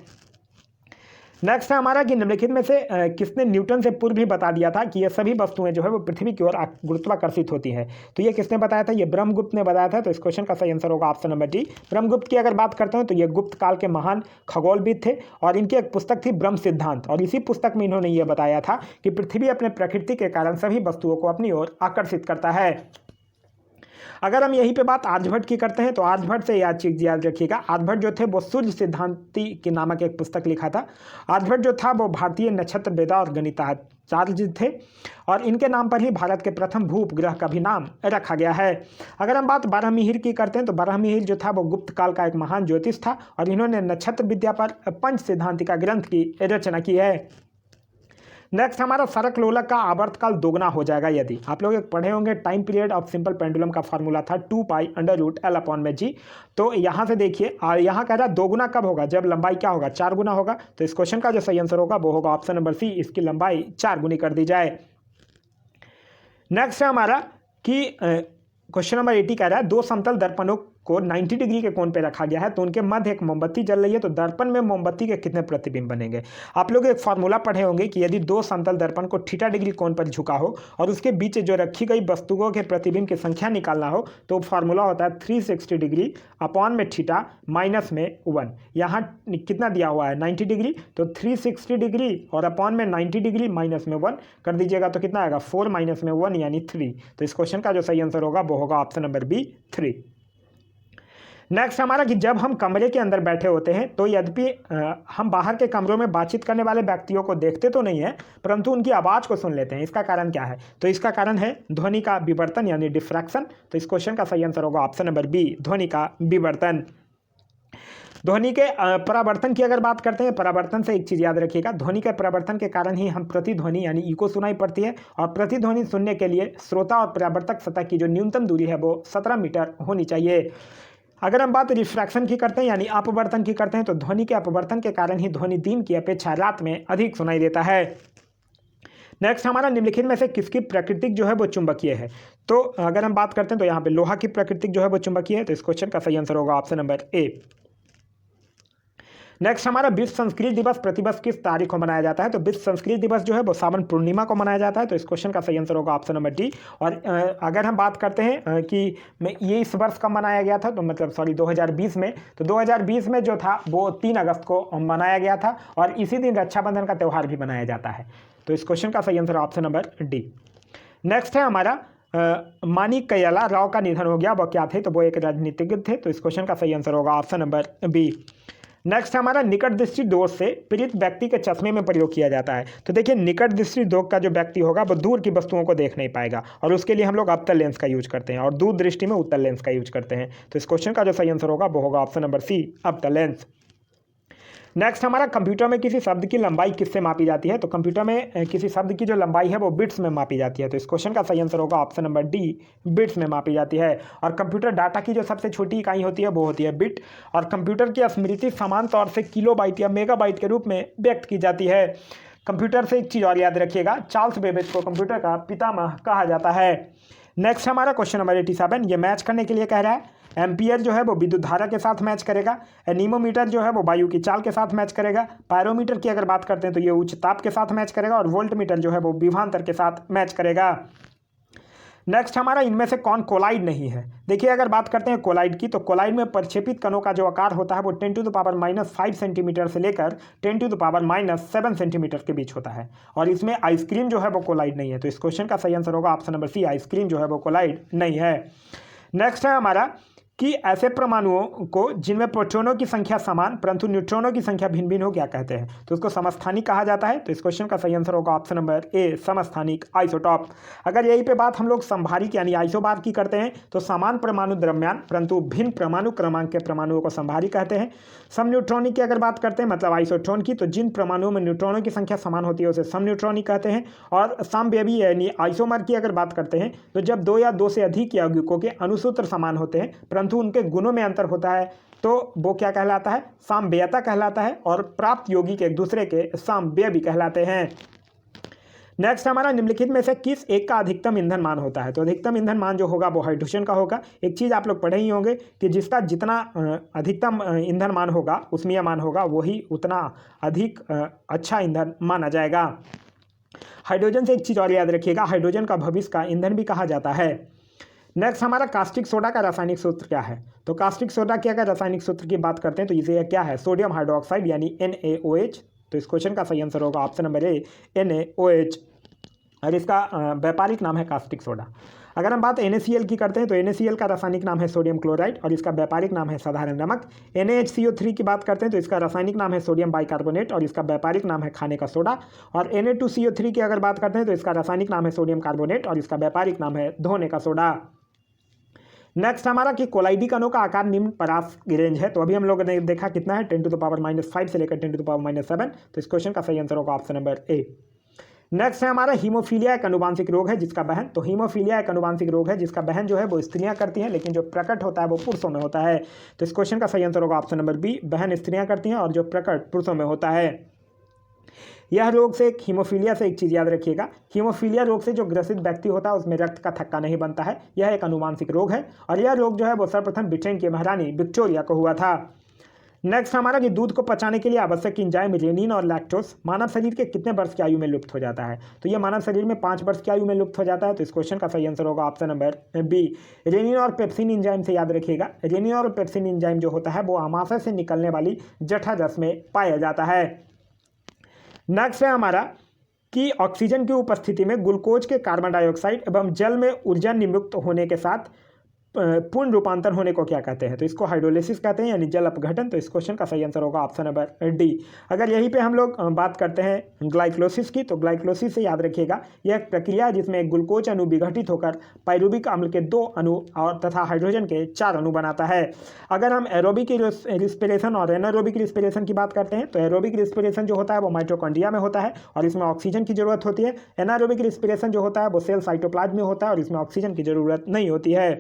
नेक्स्ट है हमारा कि निम्नलिखित में से किसने न्यूटन से पूर्व भी बता दिया था कि ये सभी वस्तुएं जो है वो पृथ्वी की ओर गुरुत्वाकर्षित होती हैं? तो ये किसने बताया था? ये ब्रह्मगुप्त ने बताया था। तो इस क्वेश्चन का सही आंसर होगा ऑप्शन नंबर डी, ब्रह्मगुप्त की अगर बात करते हैं तो ये गुप्त काल के महान खगोलविद थे और इनकी एक पुस्तक थी ब्रह्म सिद्धांत, और इसी पुस्तक में इन्होंने ये बताया था कि पृथ्वी अपने प्रकृति के कारण सभी वस्तुओं को अपनी ओर आकर्षित करता है। अगर हम यहीं पे बात आर्यभट्ट की करते हैं तो आर्यभट्ट से यह चीज़ याद रखिएगा, आर्यभट्ट जो थे वो सूर्य सिद्धांति के नामक एक पुस्तक लिखा था। आर्यभट्ट जो था वो भारतीय नक्षत्र वेदा और गणिताचार्य थे और इनके नाम पर ही भारत के प्रथम भू उपग्रह का भी नाम रखा गया है। अगर हम बात बारहमिहिर की करते हैं तो बारहमिहिर जो था वो गुप्त काल का एक महान ज्योतिष था और इन्होंने नक्षत्र विद्या पर पंच सिद्धांतिका ग्रंथ की रचना की है। नेक्स्ट हमारा सरक लोलक का आवर्तकाल दोगुना हो जाएगा यदि, आप लोग एक पढ़े होंगे time period of simple pendulum का फार्मूला था 2π√L/g। तो यहाँ से देखिए, यहाँ कह रहा है दोगुना कब होगा? जब लंबाई क्या होगा? 4 गुना होगा। तो इस क्वेश्चन का जो सही आंसर होगा वो होगा ऑप्शन नंबर सी, इसकी लंबाई 4 गुनी कर दी जाए। नेक्स्ट है हमारा कि क्वेश्चन नंबर 80 कह रहा है 2 समतल दर्पणों को 90 डिग्री के कोण पे रखा गया है तो उनके मध्य एक मोमबत्ती जल रही है, तो दर्पण में मोमबत्ती के कितने प्रतिबिंब बनेंगे? आप लोग एक फार्मूला पढ़े होंगे कि यदि 2 समतल दर्पण को थीटा डिग्री कोण पर झुका हो और उसके बीच जो रखी गई वस्तुओं के प्रतिबिंब की संख्या निकालना हो तो फार्मूला होता है 360 डिग्री अपॉन में थीटा माइनस में 1। यहाँ कितना दिया हुआ है? 90 डिग्री, तो 360 डिग्री और अपॉन में 90 डिग्री माइनस में 1 कर दीजिएगा तो कितना आएगा? 4 माइनस में 1 यानी 3। तो इस क्वेश्चन का जो सही आंसर होगा वो होगा ऑप्शन नंबर बी, 3। नेक्स्ट हमारा कि जब हम कमरे के अंदर बैठे होते हैं तो यद्यपि हम बाहर के कमरों में बातचीत करने वाले व्यक्तियों को देखते तो नहीं है परंतु उनकी आवाज़ को सुन लेते हैं। इसका कारण क्या है? तो इसका कारण है ध्वनि का विवर्तन यानी डिफ्रैक्शन। तो इस क्वेश्चन का सही आंसर होगा ऑप्शन नंबर बी, ध्वनि का विवर्तन। ध्वनि के परावर्तन की अगर बात करते हैं, परावर्तन से एक चीज़ याद रखिएगा, ध्वनि के परावर्तन के कारण ही हम प्रतिध्वनि यानी इको सुनाई पड़ती है, और प्रतिध्वनि सुनने के लिए श्रोता और परावर्तक सतह की जो न्यूनतम दूरी है वो 17 मीटर होनी चाहिए। अगर हम बात रिफ्रैक्शन की करते हैं यानी अपवर्तन की करते हैं, तो ध्वनि के अपवर्तन के कारण ही ध्वनि दिन की अपेक्षा रात में अधिक सुनाई देता है। नेक्स्ट हमारा निम्नलिखित में से किसकी प्रकृतिक जो है वो चुंबकीय है। तो अगर हम बात करते हैं तो यहाँ पे लोहा की प्रकृतिक जो है वो चुंबकीय है, तो इस क्वेश्चन का सही आंसर होगा ऑप्शन नंबर ए। नेक्स्ट हमारा विश्व संस्कृत दिवस प्रतिवर्ष किस तारीख को मनाया जाता है। तो विश्व संस्कृत दिवस जो है वो सावन पूर्णिमा को मनाया जाता है, तो इस क्वेश्चन का सही आंसर होगा ऑप्शन नंबर डी। और अगर हम बात करते हैं कि ये इस वर्ष कब मनाया गया था, तो मतलब सॉरी 2020 में, तो 2020 में जो था वो 3 अगस्त को मनाया गया था, और इसी दिन रक्षाबंधन का त्यौहार भी मनाया जाता है, तो इस क्वेश्चन का सही answer option number D. Next है हमारा माणिक्यला राव का निधन हो गया, वह क्या थे, तो वो एक राजनीतिज्ञ थे, तो इस क्वेश्चन का सही आंसर होगा ऑप्शन नंबर बी। नेक्स्ट हमारा निकट दृष्टि दोष से पीड़ित व्यक्ति के चश्मे में प्रयोग किया जाता है। तो देखिए निकट दृष्टि दोष का जो व्यक्ति होगा वो दूर की वस्तुओं को देख नहीं पाएगा, और उसके लिए हम लोग अवतल लेंस का यूज करते हैं, और दूर दृष्टि में उत्तल लेंस का यूज करते हैं, तो इस क्वेश्चन का जो सही आंसर होगा वो होगा ऑप्शन नंबर सी, अवतल लेंस। नेक्स्ट हमारा कंप्यूटर में किसी शब्द की लंबाई किससे मापी जाती है। तो कंप्यूटर में किसी शब्द की जो लंबाई है वो बिट्स में मापी जाती है, तो इस क्वेश्चन का सही आंसर होगा ऑप्शन नंबर डी, बिट्स में मापी जाती है। और कंप्यूटर डाटा की जो सबसे छोटी इकाई होती है वो होती है बिट, और कंप्यूटर की स्मृति समान तौर से किलोबाइट या मेगाबाइट के रूप में व्यक्त की जाती है। कंप्यूटर से एक चीज़ और याद रखिएगा, चार्ल्स बेबेज को कंप्यूटर का पितामह कहा जाता है। नेक्स्ट हमारा क्वेश्चन नंबर 87, ये मैच करने के लिए कह रहा है। एम्पियर जो है वो विद्युत धारा के साथ मैच करेगा, एनीमोमीटर जो है वो वायु की चाल के साथ मैच करेगा, पायरोमीटर की अगर बात करते हैं तो ये उच्च ताप के साथ मैच करेगा, और वोल्टमीटर जो है वो विभवांतर के साथ मैच करेगा। नेक्स्ट हमारा इनमें से कौन कोलाइड नहीं है। देखिए अगर बात करते हैं कोलाइड की, तो कोलाइड में प्रक्षेपित कणों का जो आकार होता है वो 10⁻⁻5 सेंटीमीटर से लेकर 10⁻⁷ सेंटीमीटर के बीच होता है, और इसमें आइसक्रीम जो है वो कोलाइड नहीं है, तो इस क्वेश्चन का सही आंसर होगा ऑप्शन नंबर सी, आइसक्रीम जो है वो कोलाइड नहीं है। नेक्स्ट है हमारा कि ऐसे परमाणुओं को जिनमें प्रोटॉनों की संख्या समान परंतु न्यूट्रॉनों की संख्या भिन्न भिन्न हो क्या कहते हैं, तो उसको समस्थानिक कहा जाता है, तो इस क्वेश्चन का सही आंसर होगा ऑप्शन नंबर ए, समस्थानिक आइसोटॉप। अगर यही पे बात हम लोग संभारिक यानी आइसोबार की करते हैं, तो समान परमाणु द्रव्यमान परंतु भिन्न परमाणु क्रमांक के परमाणुओं को संभारिक कहते हैं। सम न्यूट्रॉनिक की अगर बात करते हैं मतलब आइसोट्रॉन की, तो जिन परमाणुओं में न्यूट्रॉनों की संख्या समान होती है उसे सम न्यूट्रॉनिक कहते हैं। और समव्ययी यानी आइसोमर की अगर बात करते हैं, तो जब 2 या 2 से अधिक यौगिकों के अणुसूत्र समान होते हैं परंतु उनके गुणों में अंतर होता है, तो वो क्या कहलाता है, सामव्ययता कहलाता है, और प्राप्त यौगिक एक दूसरे के सामव्यय भी कहलाते हैं। नेक्स्ट हमारा निम्नलिखित में से किस एक का अधिकतम ईंधन मान होता है। तो अधिकतम ईंधन मान जो होगा वो हाइड्रोजन का होगा। एक चीज़ आप लोग पढ़े ही होंगे कि जिसका जितना अधिकतम ईंधन मान होगा उसमें मान होगा वही उतना अधिक अच्छा ईंधन माना जाएगा। हाइड्रोजन से एक चीज़ और याद रखिएगा, हाइड्रोजन का भविष्य का ईंधन भी कहा जाता है। नेक्स्ट हमारा कास्टिक सोडा का रासायनिक सूत्र क्या है। तो कास्टिक सोडा की अगर रासायनिक सूत्र की बात करते हैं तो इसे क्या है, सोडियम हाइड्रोक्साइड यानी NaOH, तो इस क्वेश्चन का सही आंसर होगा ऑप्शन नंबर ए, NaOH, और इसका व्यापारिक नाम है कास्टिक सोडा। अगर हम बात NaCl की करते हैं तो NaCl का रासायनिक नाम है सोडियम क्लोराइड, और इसका व्यापारिक नाम है साधारण नमक। NaHCO3 की बात करते हैं तो इसका रासायनिक नाम है सोडियम बाइकार्बोनेट, और इसका व्यापारिक नाम है खाने का सोडा। और Na2CO3 की अगर बात करते हैं तो इसका रासायनिक नाम है सोडियम कार्बोनेट, और इसका व्यापारिक नाम है धोने का सोडा। नेक्स्ट हमारा कि कोलाइडी कणों का आकार निम्न परास की रेंज है। तो अभी हम लोगों ने देखा कितना है, 10⁻⁵ से लेकर 10⁻⁷, तो इस क्वेश्चन का सही आंसर होगा ऑप्शन नंबर ए। नेक्स्ट है हमारा हीमोफीलिया एक अनुवांशिक रोग है जिसका बहन, तो हीमोफीलिया एक अनुवांशिक रोग है जिसका बहन जो है वो स्त्रियां करती हैं, लेकिन जो प्रकट होता है वो पुरुषों में होता है, तो इस क्वेश्चन का सही आंसर होगा ऑप्शन नंबर बी, बहन स्त्रियां करती हैं और जो प्रकट पुरुषों में होता है। यह रोग से हीमोफीलिया से एक चीज़ याद रखिएगा, हीमोफीलिया रोग से जो ग्रसित व्यक्ति होता है उसमें रक्त का थक्का नहीं बनता है, यह एक अनुवांशिक रोग है, और यह रोग जो है वो सर्वप्रथम ब्रिटेन की महारानी विक्टोरिया को हुआ था। नेक्स्ट हमारा कि दूध को पचाने के लिए आवश्यक एंजाइम रेनिन और लैक्टोस मानव शरीर के कितने वर्ष की आयु में लुप्त हो जाता है। तो ये मानव शरीर में 5 वर्ष की आयु में लुप्त हो जाता है, तो इस क्वेश्चन का सही आंसर होगा ऑप्शन नंबर बी, रेनिन और पेप्सिन एंजाइम से याद रखिएगा। रेनिन और पेप्सिन एंजाइम जो होता है वो आमाशय से निकलने वाली जठर रस में पाया जाता है। नेक्स्ट है हमारा कि ऑक्सीजन की उपस्थिति में ग्लूकोज के कार्बन डाइऑक्साइड एवं जल में ऊर्जा निमुक्त होने के साथ पूर्ण रूपांतर होने को क्या कहते हैं? तो इसको हाइड्रोलिसिस कहते हैं, यानी जल अपघटन। तो इस क्वेश्चन का सही आंसर होगा ऑप्शन नंबर डी। अगर यहीं पे हम लोग बात करते हैं ग्लाइकोलिसिस की, तो ग्लाइकोलिसिस से याद रखिएगा यह एक प्रक्रिया है जिसमें एक ग्लूकोज अणु विघटित होकर पाइरुविक अम्ल के 2 अणु और तथा हाइड्रोजन के 4 अणु बनाता है। अगर हम एरोबिक रिस्पिरेशन और एनारोबिक रिस्पिरेशन की बात करते हैं, तो एरोबिक रिस्पिरेशन जो होता है वो माइटोकॉन्ड्रिया में होता है और इसमें ऑक्सीजन की जरूरत होती है। एनारोबिक रिस्पिरेशन जो होता है वो सेल साइटोप्लाज्म में होता है और इसमें ऑक्सीजन की जरूरत नहीं होती है।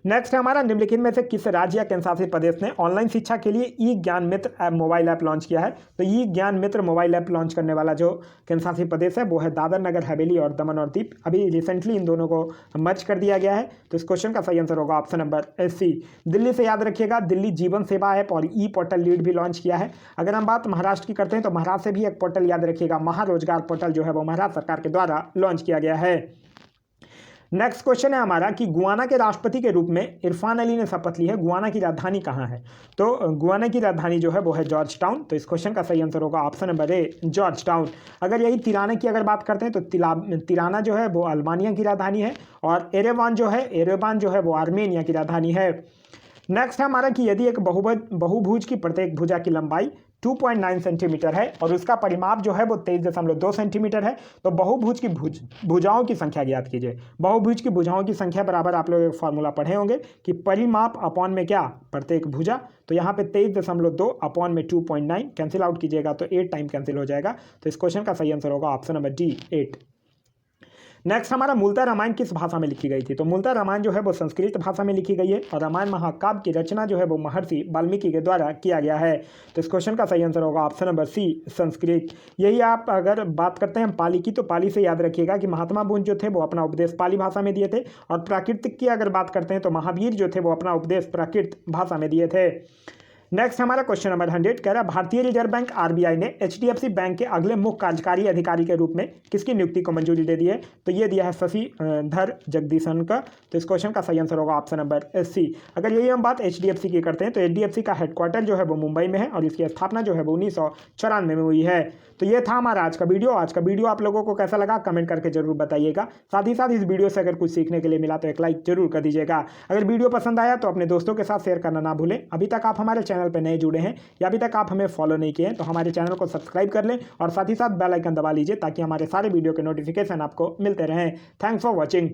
नेक्स्ट है हमारा, निम्नलिखित में से किस राज्य या केंद्र शासित प्रदेश ने ऑनलाइन शिक्षा के लिए ई ज्ञान मित्र मोबाइल ऐप लॉन्च किया है? तो ई ज्ञान मित्र मोबाइल ऐप लॉन्च करने वाला जो केंद्र शासित प्रदेश है वो है दादर नगर हवेली और दमन और दीप। अभी रिसेंटली इन दोनों को मर्ज कर दिया गया है। तो इस क्वेश्चन का सही आंसर होगा ऑप्शन नंबर सी। दिल्ली से याद रखिएगा, दिल्ली जीवन सेवा ऐप और ई पोर्टल लीड भी लॉन्च किया है। अगर हम बात महाराष्ट्र की करते हैं तो महाराष्ट्र से भी एक पोर्टल याद रखिएगा, महारोजगार पोर्टल जो है वो महाराष्ट्र सरकार के द्वारा लॉन्च किया गया है। नेक्स्ट क्वेश्चन है हमारा कि गुआना के राष्ट्रपति के रूप में इरफान अली ने शपथ ली है। गुआना की राजधानी कहाँ है? तो गुआना की राजधानी जो है वो है जॉर्ज टाउन। तो इस क्वेश्चन का सही आंसर होगा ऑप्शन नंबर ए, जॉर्ज टाउन। अगर यही तिराना की अगर बात करते हैं तो तिराना जो है वो अल्बानिया की राजधानी है और एरेवान जो है वो आर्मेनिया की राजधानी है। नेक्स्ट है हमारा कि यदि एक बहुभुज की प्रत्येक भुजा की लंबाई 2.9 सेंटीमीटर है और उसका परिमाप जो है वो 23.2 सेंटीमीटर है, तो बहुभुज की भुजाओं की संख्या ज्ञात कीजिए। बहुभुज की भुजाओं की संख्या बराबर आप लोग एक फॉर्मूला पढ़े होंगे कि परिमाप अपॉन में क्या, प्रत्येक भुजा। तो यहाँ पे 23.2 अपॉन में 2.9 कैंसिल आउट कीजिएगा तो 8 टाइम कैंसिल हो जाएगा। तो इस क्वेश्चन का सही आंसर होगा ऑप्शन नंबर डी, 8। नेक्स्ट हमारा मूलतः रामायण किस भाषा में लिखी गई थी? तो मूलतः रामायण जो है वो संस्कृत भाषा में लिखी गई है और रामायण महाकाव्य की रचना जो है वो महर्षि वाल्मीकि के द्वारा किया गया है। तो इस क्वेश्चन का सही आंसर होगा ऑप्शन नंबर सी, संस्कृत। यही आप अगर बात करते हैं पाली की, तो पाली से याद रखिएगा कि महात्मा बुद्ध जो थे वो अपना उपदेश पाली भाषा में दिए थे और प्राकृतिक की अगर बात करते हैं तो महावीर जो थे वो अपना उपदेश प्राकृत भाषा में दिए थे। नेक्स्ट हमारा क्वेश्चन नंबर 100 कह रहा है भारतीय रिजर्व बैंक आरबीआई ने एचडीएफसी बैंक के अगले मुख्य कार्यकारी अधिकारी के रूप में किसकी नियुक्ति को मंजूरी दे दी है? तो ये दिया है शशिधर जगदीशन का। तो इस क्वेश्चन का सही आंसर होगा ऑप्शन नंबर सी। अगर यही हम बात एचडीएफसी की करते हैं तो एचडीएफसी का हेडक्वार्टर जो है वो मुंबई में है और इसकी स्थापना जो है वो 1994 में हुई है। तो ये था हमारा आज का वीडियो। आज का वीडियो आप लोगों को कैसा लगा कमेंट करके जरूर बताइएगा। साथ ही साथ इस वीडियो से अगर कुछ सीखने के लिए मिला तो एक लाइक जरूर कर दीजिएगा। अगर वीडियो पसंद आया तो अपने दोस्तों के साथ शेयर करना ना भूलें। अभी तक आप हमारे चैनल पर नए जुड़े हैं या अभी तक आप हमें फॉलो नहीं किए हैं तो हमारे चैनल को सब्सक्राइब कर लें और साथ ही साथ बेल आइकन दबा लीजिए ताकि हमारे सारे वीडियो के नोटिफिकेशन आपको मिलते रहें। Thanks for watching.